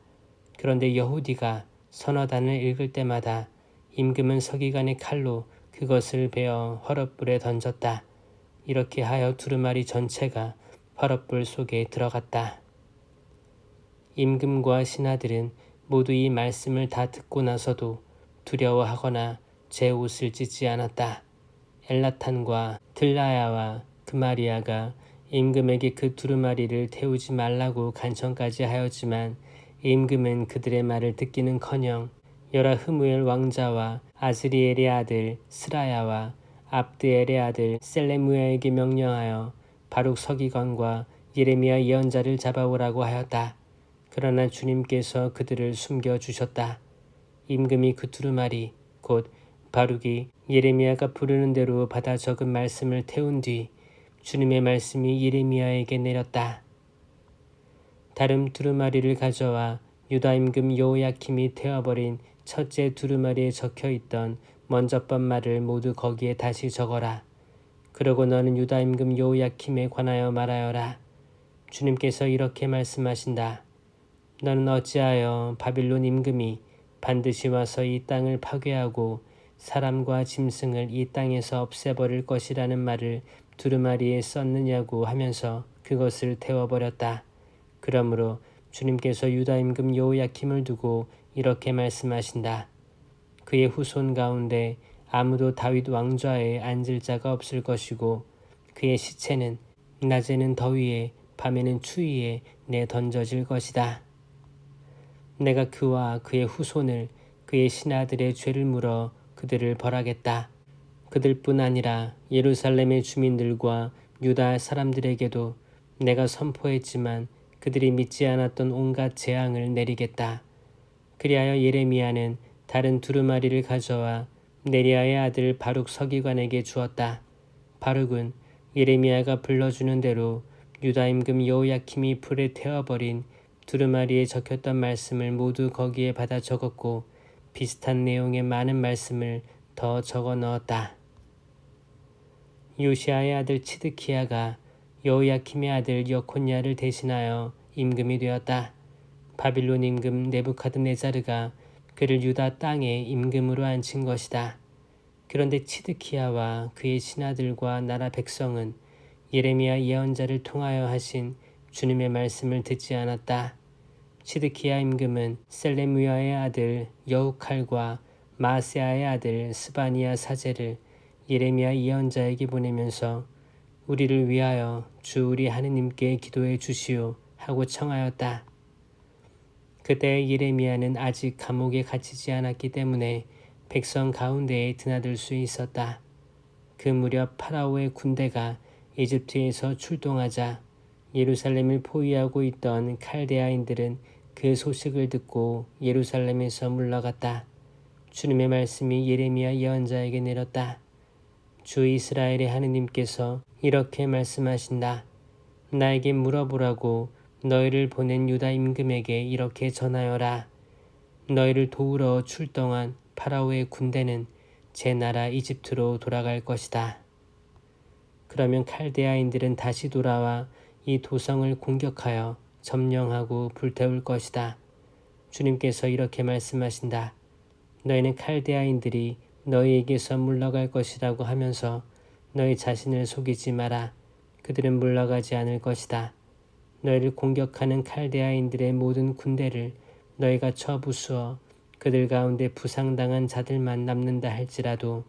그런데 여후디가 선어단을 읽을 때마다 임금은 서기관의 칼로 그것을 베어 화롯불에 던졌다. 이렇게 하여 두루마리 전체가 화롯불 속에 들어갔다. 임금과 신하들은 모두 이 말씀을 다 듣고 나서도 두려워하거나 제 옷을 찢지 않았다. 엘라탄과 들라야와 그마리아가 임금에게 그 두루마리를 태우지 말라고 간청까지 하였지만 임금은 그들의 말을 듣기는커녕 여라 흐무엘 왕자와 아즈리엘의 아들 스라야와 압드엘의 아들 셀레무야에게 명령하여 바룩 서기관과 예레미야 예언자를 잡아오라고 하였다. 그러나 주님께서 그들을 숨겨주셨다. 임금이 그 두루마리 곧 바룩이 예레미야가 부르는 대로 받아 적은 말씀을 태운 뒤 주님의 말씀이 예레미야에게 내렸다. 다른 두루마리를 가져와 유다 임금 여호야킴이 태워버린 첫째 두루마리에 적혀있던 먼저번 말을 모두 거기에 다시 적어라. 그러고 너는 유다 임금 여호야킴에 관하여 말하여라. 주님께서 이렇게 말씀하신다. 너는 어찌하여 바빌론 임금이 반드시 와서 이 땅을 파괴하고 사람과 짐승을 이 땅에서 없애버릴 것이라는 말을 두루마리에 썼느냐고 하면서 그것을 태워버렸다. 그러므로 주님께서 유다 임금 여호야킴을 두고 이렇게 말씀하신다. 그의 후손 가운데 아무도 다윗 왕좌에 앉을 자가 없을 것이고 그의 시체는 낮에는 더위에 밤에는 추위에 내던져질 것이다. 내가 그와 그의 후손을 그의 신하들의 죄를 물어 그들을 벌하겠다. 그들뿐 아니라 예루살렘의 주민들과 유다 사람들에게도 내가 선포했지만 그들이 믿지 않았던 온갖 재앙을 내리겠다. 그리하여 예레미야는 다른 두루마리를 가져와 네리아의 아들 바룩 서기관에게 주었다. 바룩은 예레미야가 불러주는 대로 유다 임금 여호야킴이 불에 태워버린 두루마리에 적혔던 말씀을 모두 거기에 받아 적었고 비슷한 내용의 많은 말씀을 더 적어 넣었다. 요시아의 아들 치드키야가 여호야킴의 아들 여콘야를 대신하여 임금이 되었다. 바빌론 임금 네부카드네자르가 그를 유다 땅에 임금으로 앉힌 것이다. 그런데 치드키야와 그의 신하들과 나라 백성은 예레미야 예언자를 통하여 하신 주님의 말씀을 듣지 않았다. 치드키야 임금은 셀레무야의 아들 여우칼과 마세아의 아들 스바니야 사제를 예레미야 예언자에게 보내면서 우리를 위하여 주 우리 하느님께 기도해 주시오 하고 청하였다. 그때 예레미야는 아직 감옥에 갇히지 않았기 때문에 백성 가운데에 드나들 수 있었다. 그 무렵 파라오의 군대가 이집트에서 출동하자 예루살렘을 포위하고 있던 칼데아인들은 그 소식을 듣고 예루살렘에서 물러갔다. 주님의 말씀이 예레미야 예언자에게 내렸다. 주 이스라엘의 하느님께서 이렇게 말씀하신다. 나에게 물어보라고 너희를 보낸 유다 임금에게 이렇게 전하여라. 너희를 도우러 출동한 파라오의 군대는 제 나라 이집트로 돌아갈 것이다. 그러면 칼데아인들은 다시 돌아와 이 도성을 공격하여 점령하고 불태울 것이다. 주님께서 이렇게 말씀하신다. 너희는 칼데아인들이 너희에게서 물러갈 것이라고 하면서 너희 자신을 속이지 마라. 그들은 물러가지 않을 것이다. 너희를 공격하는 칼데아인들의 모든 군대를 너희가 쳐 부수어 그들 가운데 부상당한 자들만 남는다 할지라도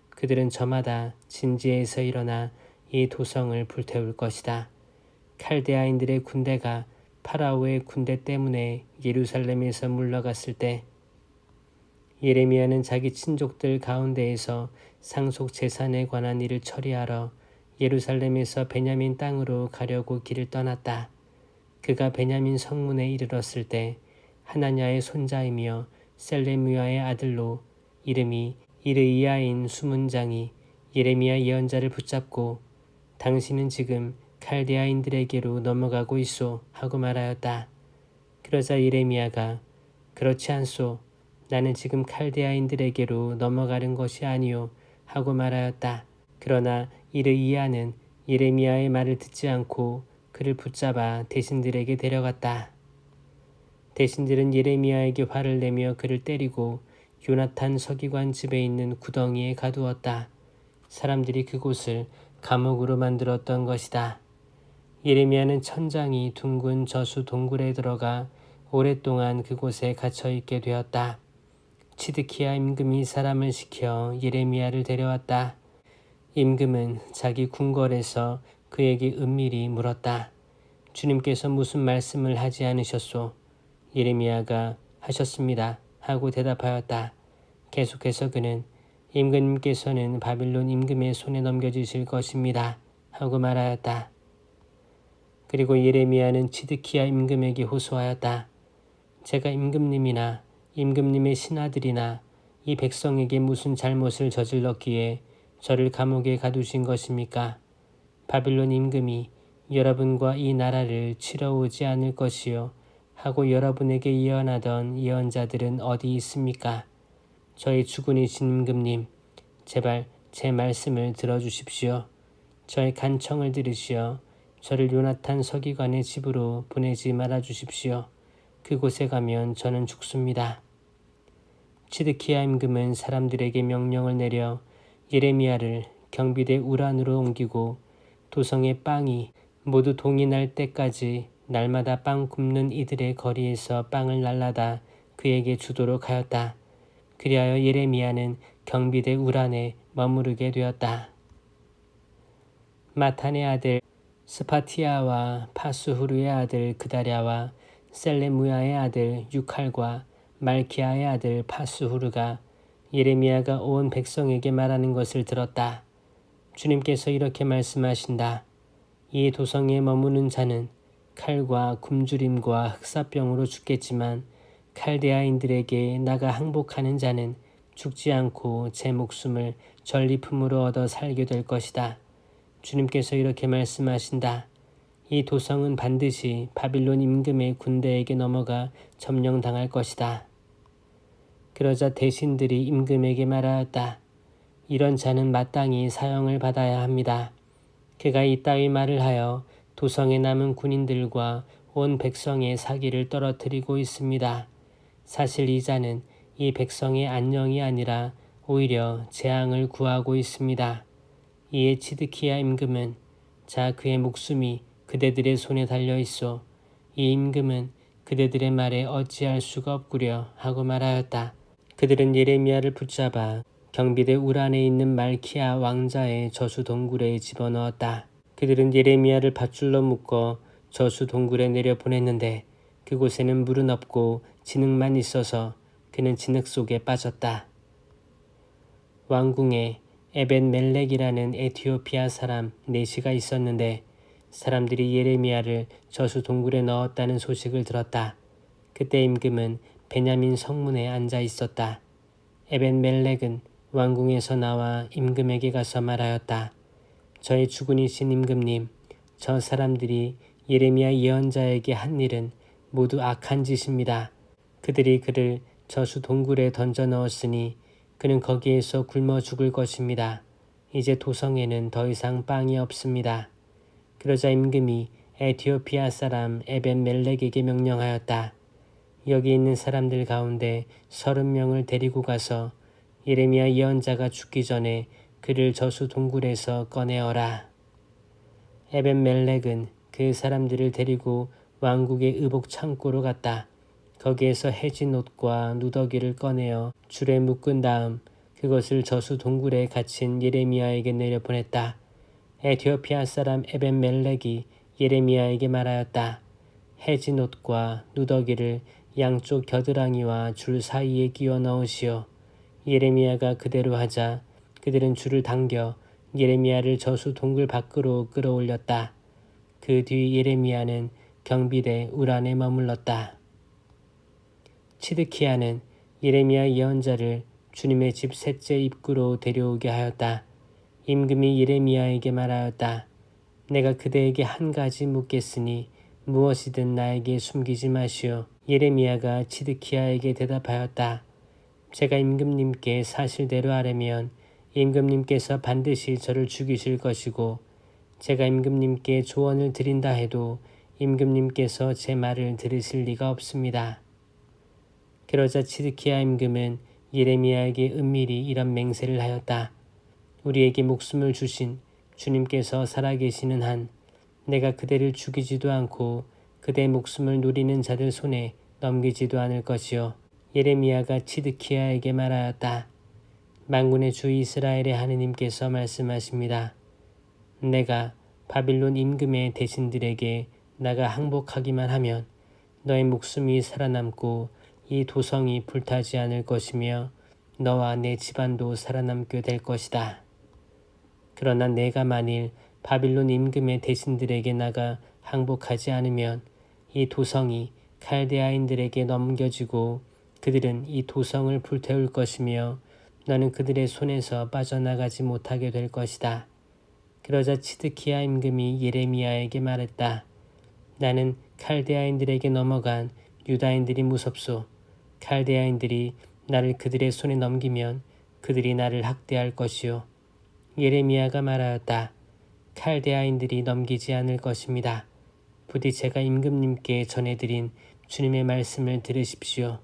그들은 저마다 진지에서 일어나 이 도성을 불태울 것이다. 칼데아인들의 군대가 파라오의 군대 때문에 예루살렘에서 물러갔을 때 예레미야는 자기 친족들 가운데에서 상속 재산에 관한 일을 처리하러 예루살렘에서 베냐민 땅으로 가려고 길을 떠났다. 그가 베냐민 성문에 이르렀을 때 하나냐의 손자이며 셀레무야의 아들로 이름이 이르이야인 수문장이 예레미야 예언자를 붙잡고 당신은 지금 칼데아인들에게로 넘어가고 있소 하고 말하였다. 그러자 예레미야가 그렇지 않소. 나는 지금 칼데아인들에게로 넘어가는 것이 아니오 하고 말하였다. 그러나 이르이야는 예레미야의 말을 듣지 않고 그를 붙잡아 대신들에게 데려갔다. 대신들은 예레미야에게 화를 내며 그를 때리고 요나탄 서기관 집에 있는 구덩이에 가두었다. 사람들이 그곳을 감옥으로 만들었던 것이다. 예레미야는 천장이 둥근 저수 동굴에 들어가 오랫동안 그곳에 갇혀있게 되었다. 치드키야 임금이 사람을 시켜 예레미야를 데려왔다. 임금은 자기 궁궐에서 그에게 은밀히 물었다. 주님께서 무슨 말씀을 하지 않으셨소? 예레미야가 하셨습니다. 하고 대답하였다. 계속해서 그는 임금님께서는 바빌론 임금의 손에 넘겨주실 것입니다. 하고 말하였다. 그리고 예레미야는 치드키야 임금에게 호소하였다. 제가 임금님이나 임금님의 신하들이나 이 백성에게 무슨 잘못을 저질렀기에 저를 감옥에 가두신 것입니까? 바빌론 임금이 여러분과 이 나라를 치러 오지 않을 것이요 하고 여러분에게 예언하던 예언자들은 어디 있습니까? 저의 주군이신 임금님, 제발 제 말씀을 들어주십시오. 저의 간청을 들으시어 저를 요나탄 서기관의 집으로 보내지 말아주십시오. 그곳에 가면 저는 죽습니다. 치드키야 임금은 사람들에게 명령을 내려 예레미야를 경비대 우란으로 옮기고 도성의 빵이 모두 동이 날 때까지 날마다 빵 굽는 이들의 거리에서 빵을 날라다 그에게 주도록 하였다. 그리하여 예레미야는 경비대 우란에 머무르게 되었다. 마탄의 아들 스파티아와 파수후르의 아들 그다랴와 셀레무야의 아들 유칼과 말키아의 아들 파수후르가 예레미야가 온 백성에게 말하는 것을 들었다. 주님께서 이렇게 말씀하신다. 이 도성에 머무는 자는 칼과 굶주림과 흑사병으로 죽겠지만 칼데아인들에게 나가 항복하는 자는 죽지 않고 제 목숨을 전리품으로 얻어 살게 될 것이다. 주님께서 이렇게 말씀하신다. 이 도성은 반드시 바빌론 임금의 군대에게 넘어가 점령당할 것이다. 그러자 대신들이 임금에게 말하였다. 이런 자는 마땅히 사형을 받아야 합니다. 그가 이따위 말을 하여 도성에 남은 군인들과 온 백성의 사기를 떨어뜨리고 있습니다. 사실 이 자는 이 백성의 안녕이 아니라 오히려 재앙을 구하고 있습니다. 이에 치드키야 임금은 자 그의 목숨이 그대들의 손에 달려 있어 이 임금은 그대들의 말에 어찌할 수가 없구려 하고 말하였다. 그들은 예레미야를 붙잡아 경비대 울 안에 있는 말키야 왕자의 저수 동굴에 집어넣었다. 그들은 예레미야를 밧줄로 묶어 저수 동굴에 내려보냈는데 그곳에는 물은 없고 진흙만 있어서 그는 진흙 속에 빠졌다. 왕궁에 에벤멜렉이라는 에티오피아 사람 4시가 있었는데 사람들이 예레미야를 저수 동굴에 넣었다는 소식을 들었다. 그때 임금은 베냐민 성문에 앉아 있었다. 에벤멜렉은 왕궁에서 나와 임금에게 가서 말하였다. 저의 주군이신 임금님, 저 사람들이 예레미야 예언자에게 한 일은 모두 악한 짓입니다. 그들이 그를 저수 동굴에 던져 넣었으니 그는 거기에서 굶어 죽을 것입니다. 이제 도성에는 더 이상 빵이 없습니다. 그러자 임금이 에티오피아 사람 에벤멜렉에게 명령하였다. 여기 있는 사람들 가운데 30명을 데리고 가서 예레미야 예언자가 죽기 전에 그를 저수 동굴에서 꺼내어라. 에벤멜렉은 그 사람들을 데리고 왕국의 의복 창고로 갔다. 거기에서 해진 옷과 누더기를 꺼내어 줄에 묶은 다음 그것을 저수 동굴에 갇힌 예레미야에게 내려보냈다. 에티오피아 사람 에벤멜렉이 예레미야에게 말하였다. 해진 옷과 누더기를 양쪽 겨드랑이와 줄 사이에 끼워 넣으시오. 예레미야가 그대로 하자 그들은 줄을 당겨 예레미야를 저수 동굴 밖으로 끌어올렸다. 그 뒤 예레미야는 경비대 울 안에 머물렀다. 치드키야는 예레미야 예언자를 주님의 집 셋째 입구로 데려오게 하였다. 임금이 예레미야에게 말하였다. 내가 그대에게 한 가지 묻겠으니 무엇이든 나에게 숨기지 마시오. 예레미야가 치드키야에게 대답하였다. 제가 임금님께 사실대로 하려면 임금님께서 반드시 저를 죽이실 것이고 제가 임금님께 조언을 드린다 해도 임금님께서 제 말을 들으실 리가 없습니다. 그러자 치드키야 임금은 예레미야에게 은밀히 이런 맹세를 하였다. 우리에게 목숨을 주신 주님께서 살아계시는 한 내가 그대를 죽이지도 않고 그대 목숨을 노리는 자들 손에 넘기지도 않을 것이요. 예레미야가 치드키야에게 말하였다. 만군의 주 이스라엘의 하느님께서 말씀하십니다. 내가 바빌론 임금의 대신들에게 나가 항복하기만 하면 너의 목숨이 살아남고 이 도성이 불타지 않을 것이며 너와 내 집안도 살아남게 될 것이다. 그러나 내가 만일 바빌론 임금의 대신들에게 나가 항복하지 않으면 이 도성이 칼데아인들에게 넘겨지고 그들은 이 도성을 불태울 것이며 너는 그들의 손에서 빠져나가지 못하게 될 것이다. 그러자 치드키야 임금이 예레미야에게 말했다. 나는 칼데아인들에게 넘어간 유다인들이 무섭소. 칼데아인들이 나를 그들의 손에 넘기면 그들이 나를 학대할 것이요. 예레미야가 말하였다. 칼데아인들이 넘기지 않을 것입니다. 부디 제가 임금님께 전해드린 주님의 말씀을 들으십시오.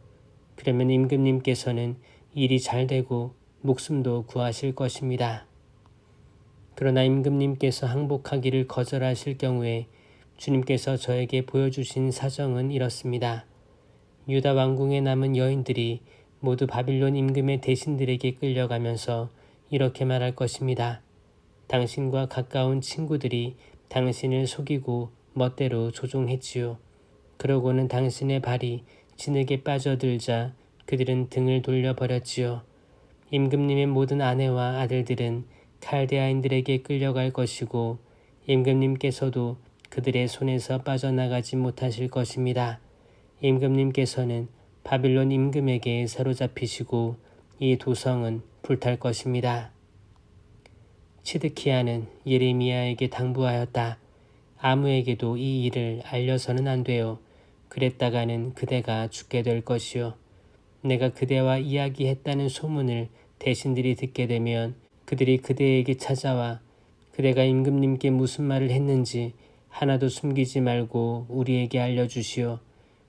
그러면 임금님께서는 일이 잘 되고 목숨도 구하실 것입니다. 그러나 임금님께서 항복하기를 거절하실 경우에 주님께서 저에게 보여주신 사정은 이렇습니다. 유다 왕궁에 남은 여인들이 모두 바빌론 임금의 대신들에게 끌려가면서 이렇게 말할 것입니다. 당신과 가까운 친구들이 당신을 속이고 멋대로 조종했지요. 그러고는 당신의 발이 진흙에 빠져들자 그들은 등을 돌려버렸지요. 임금님의 모든 아내와 아들들은 칼데아인들에게 끌려갈 것이고 임금님께서도 그들의 손에서 빠져나가지 못하실 것입니다. 임금님께서는 바빌론 임금에게 사로잡히시고 이 도성은 불탈 것입니다. 치드키야는 예레미야에게 당부하였다. 아무에게도 이 일을 알려서는 안 돼요. 그랬다가는 그대가 죽게 될 것이요. 내가 그대와 이야기했다는 소문을 대신들이 듣게 되면 그들이 그대에게 찾아와 그대가 임금님께 무슨 말을 했는지 하나도 숨기지 말고 우리에게 알려주시오.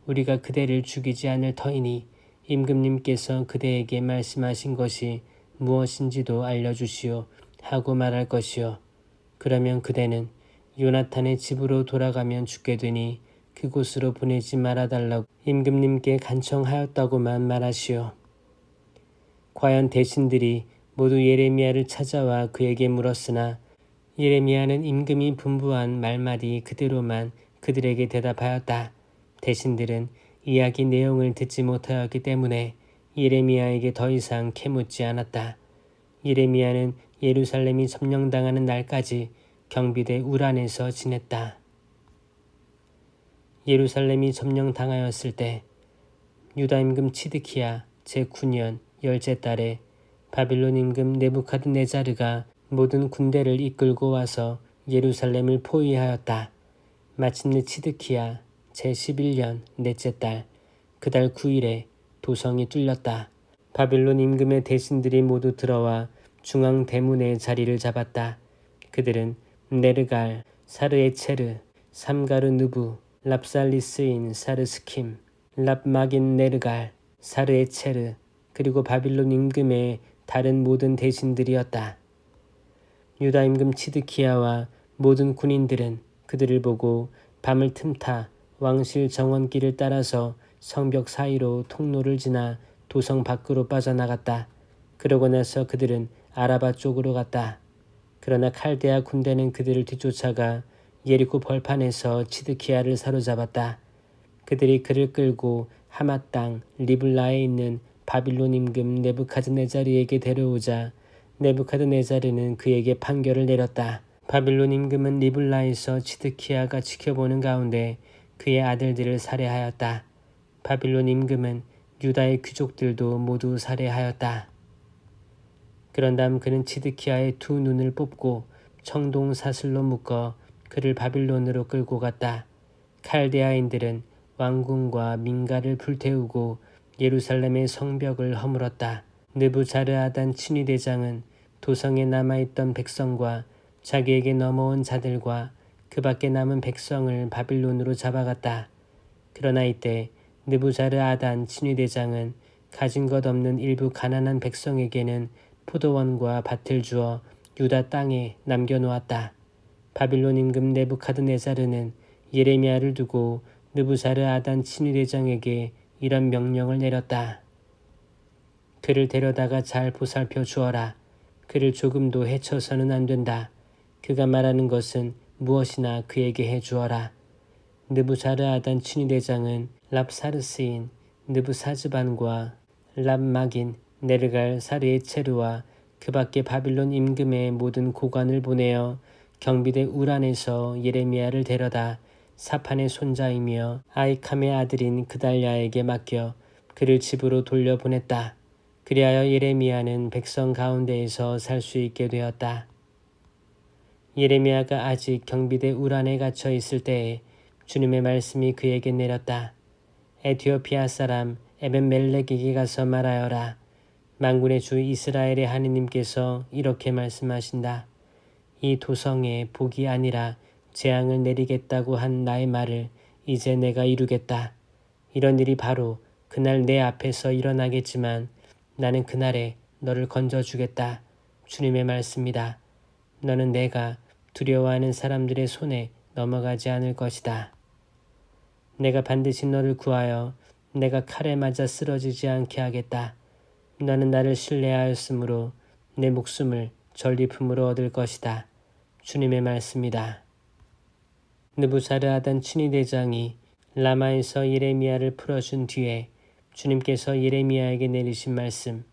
우리가 그대를 죽이지 않을 터이니 임금님께서 그대에게 말씀하신 것이 무엇인지도 알려주시오 하고 말할 것이요. 그러면 그대는 요나탄의 집으로 돌아가면 죽게 되니 그곳으로 보내지 말아달라고 임금님께 간청하였다고만 말하시오. 과연 대신들이 모두 예레미야를 찾아와 그에게 물었으나 예레미야는 임금이 분부한 말마디 그대로만 그들에게 대답하였다. 대신들은 이야기 내용을 듣지 못하였기 때문에 예레미야에게 더 이상 캐묻지 않았다. 예레미야는 예루살렘이 점령당하는 날까지 경비대 우란에서 지냈다. 예루살렘이 점령당하였을 때 유다 임금 치드키야 제9년 열째 달에 바빌론 임금 느부갓네자르가 모든 군대를 이끌고 와서 예루살렘을 포위하였다. 마침내 치드키야 제11년 넷째 달 그달 9일에 도성이 뚫렸다. 바빌론 임금의 대신들이 모두 들어와 중앙 대문에 자리를 잡았다. 그들은 네르갈, 사르에체르, 삼가르 느부, 랍살리스인 사르스킴, 랍마긴 네르갈, 사르에체르 그리고 바빌론 임금의 다른 모든 대신들이었다. 유다 임금 치드키야와 모든 군인들은 그들을 보고 밤을 틈타 왕실 정원길을 따라서 성벽 사이로 통로를 지나 도성 밖으로 빠져나갔다. 그러고 나서 그들은 아라바 쪽으로 갔다. 그러나 칼데아 군대는 그들을 뒤쫓아가 예리코 벌판에서 치드키야를 사로잡았다. 그들이 그를 끌고 하맛 땅 리블라에 있는 바빌론 임금 느부갓네자르에게 데려오자 느부갓네자르는 그에게 판결을 내렸다. 바빌론 임금은 리블라에서 치드키야가 지켜보는 가운데 그의 아들들을 살해하였다. 바빌론 임금은 유다의 귀족들도 모두 살해하였다. 그런 다음 그는 치드키야의 두 눈을 뽑고 청동 사슬로 묶어 그를 바빌론으로 끌고 갔다. 칼데아인들은 왕궁과 민가를 불태우고 예루살렘의 성벽을 허물었다. 느부자르아단 친위대장은 도성에 남아있던 백성과 자기에게 넘어온 자들과 그 밖에 남은 백성을 바빌론으로 잡아갔다. 그러나 이때 느부자르아단 친위대장은 가진 것 없는 일부 가난한 백성에게는 포도원과 밭을 주어 유다 땅에 남겨놓았다. 바빌론 임금 느부갓네자르는 예레미야를 두고 느부자르아단 친위대장에게 이런 명령을 내렸다. 그를 데려다가 잘 보살펴 주어라. 그를 조금도 해쳐서는 안 된다. 그가 말하는 것은 무엇이나 그에게 해주어라. 느부자르아단 친위대장은 랍사르스인 느부사즈반과 랍마긴 네르갈 사르에체르와 그 밖에 바빌론 임금의 모든 고관을 보내어 경비대 우란에서 예레미야를 데려다 사판의 손자이며 아이캄의 아들인 그달랴에게 맡겨 그를 집으로 돌려보냈다. 그리하여 예레미야는 백성 가운데에서 살 수 있게 되었다. 예레미야가 아직 경비대 우란에 갇혀 있을 때에 주님의 말씀이 그에게 내렸다. 에티오피아 사람 에벤멜렉에게 가서 말하여라. 만군의 주 이스라엘의 하느님께서 이렇게 말씀하신다. 이 도성에 복이 아니라 재앙을 내리겠다고 한 나의 말을 이제 내가 이루겠다. 이런 일이 바로 그날 내 앞에서 일어나겠지만 나는 그날에 너를 건져주겠다. 주님의 말씀이다. 너는 내가 두려워하는 사람들의 손에 넘어가지 않을 것이다. 내가 반드시 너를 구하여 내가 칼에 맞아 쓰러지지 않게 하겠다. 너는 나를 신뢰하였으므로 내 목숨을 전리품으로 얻을 것이다. 주님의 말씀이다. 느부자르아단 친위대장이 라마에서 예레미야를 풀어준 뒤에 주님께서 예레미야에게 내리신 말씀.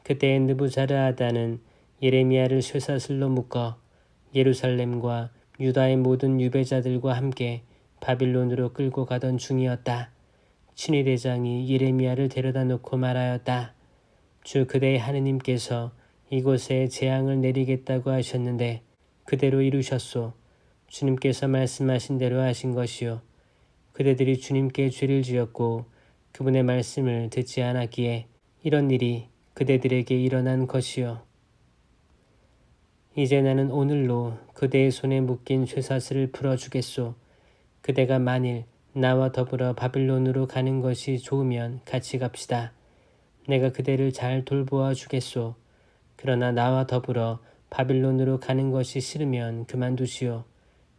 그때 느부자르아단은 예레미야를 쇠사슬로 묶어 예루살렘과 유다의 모든 유배자들과 함께 바빌론으로 끌고 가던 중이었다. 친위대장이 예레미야를 데려다 놓고 말하였다. 주 그대의 하느님께서 이곳에 재앙을 내리겠다고 하셨는데 그대로 이루셨소. 주님께서 말씀하신 대로 하신 것이요. 그대들이 주님께 죄를 지었고 그분의 말씀을 듣지 않았기에 이런 일이 그대들에게 일어난 것이요. 이제 나는 오늘로 그대의 손에 묶인 쇠사슬을 풀어주겠소. 그대가 만일 나와 더불어 바빌론으로 가는 것이 좋으면 같이 갑시다. 내가 그대를 잘 돌보아 주겠소. 그러나 나와 더불어 바빌론으로 가는 것이 싫으면 그만두시오.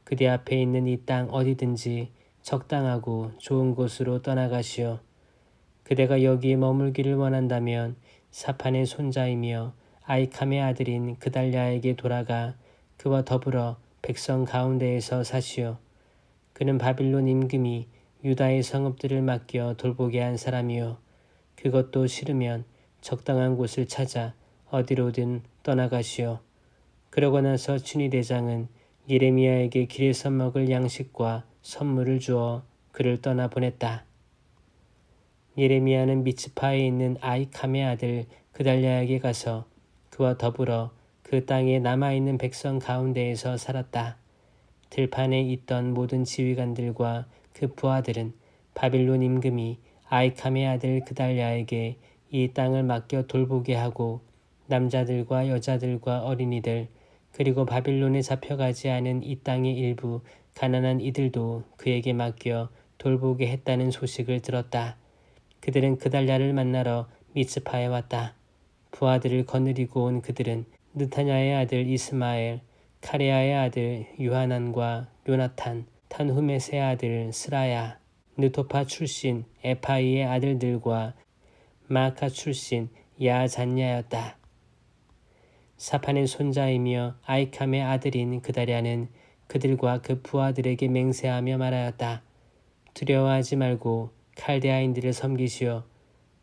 그대 앞에 있는 이 땅 어디든지 적당하고 좋은 곳으로 떠나가시오. 그대가 여기에 머물기를 원한다면 사판의 손자이며 아이캄의 아들인 그달랴에게 돌아가 그와 더불어 백성 가운데에서 사시오. 그는 바빌론 임금이 유다의 성읍들을 맡겨 돌보게 한 사람이요. 그것도 싫으면 적당한 곳을 찾아 어디로든 떠나가시오. 그러고 나서 춘희대장은 예레미야에게 길에서 먹을 양식과 선물을 주어 그를 떠나보냈다. 예레미야는 미츠파에 있는 아이캄의 아들 그달랴에게 가서 그와 더불어 그 땅에 남아있는 백성 가운데에서 살았다. 들판에 있던 모든 지휘관들과 그 부하들은 바빌론 임금이 아이캄의 아들 그달랴에게 이 땅을 맡겨 돌보게 하고 남자들과 여자들과 어린이들 그리고 바빌론에 잡혀가지 않은 이 땅의 일부 가난한 이들도 그에게 맡겨 돌보게 했다는 소식을 들었다. 그들은 그달랴를 만나러 미츠파에 왔다. 부하들을 거느리고 온 그들은 느타냐의 아들 이스마엘, 카레아의 아들 유하난과 요나탄, 탄후메스의 아들 스라야, 느토파 출신 에파이의 아들들과 마카 출신 야잔냐였다. 사판의 손자이며 아이캄의 아들인 그다랴는 그들과 그 부하들에게 맹세하며 말하였다. 두려워하지 말고 칼데아인들을 섬기시오.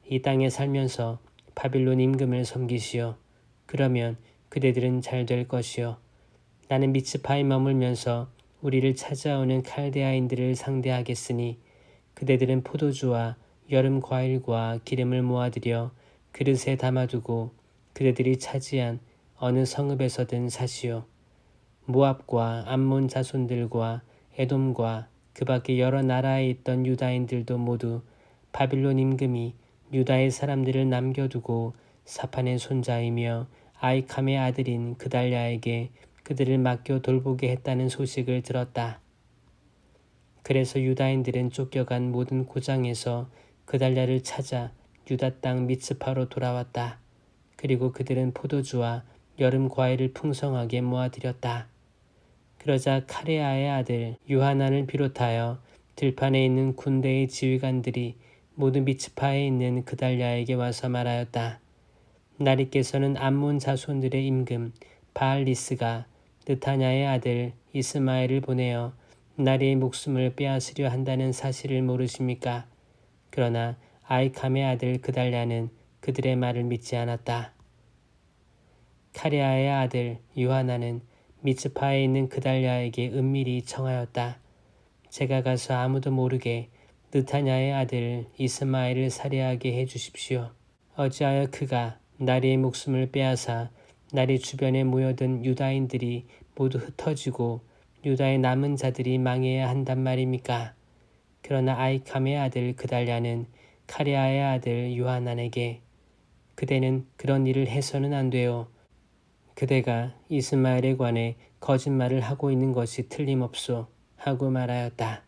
이 땅에 살면서 바빌론 임금을 섬기시오. 그러면 그대들은 잘 될 것이요. 나는 미츠파에 머물면서 우리를 찾아오는 칼데아인들을 상대하겠으니 그대들은 포도주와 여름 과일과 기름을 모아들여 그릇에 담아두고 그대들이 차지한 어느 성읍에서든 사시오. 모압과 암몬 자손들과 에돔과 그 밖에 여러 나라에 있던 유다인들도 모두 바빌론 임금이 유다의 사람들을 남겨두고 사판의 손자이며 아이캄의 아들인 그달랴에게 그들을 맡겨 돌보게 했다는 소식을 들었다. 그래서 유다인들은 쫓겨간 모든 고장에서 그달랴를 찾아 유다 땅 미츠파로 돌아왔다. 그리고 그들은 포도주와 여름 과일을 풍성하게 모아들였다. 그러자 카레아의 아들 유하난을 비롯하여 들판에 있는 군대의 지휘관들이 모두 미츠파에 있는 그달랴에게 와서 말하였다. 나리께서는 암몬 자손들의 임금 바알리스가 느타냐의 아들 이스마엘을 보내어 나리의 목숨을 빼앗으려 한다는 사실을 모르십니까? 그러나 아이캄의 아들 그달랴는 그들의 말을 믿지 않았다. 카레아의 아들 유하나는 미츠파에 있는 그달랴에게 은밀히 청하였다. 제가 가서 아무도 모르게 느타냐의 아들 이스마엘을 살해하게 해 주십시오. 어찌하여 그가 나리의 목숨을 빼앗아 나리 주변에 모여든 유다인들이 모두 흩어지고 유다의 남은 자들이 망해야 한단 말입니까? 그러나 아이캄의 아들 그달랴는 카레아의 아들 유하난에게 그대는 그런 일을 해서는 안 돼요. 그대가 이스마엘에 관해 거짓말을 하고 있는 것이 틀림없소 하고 말하였다.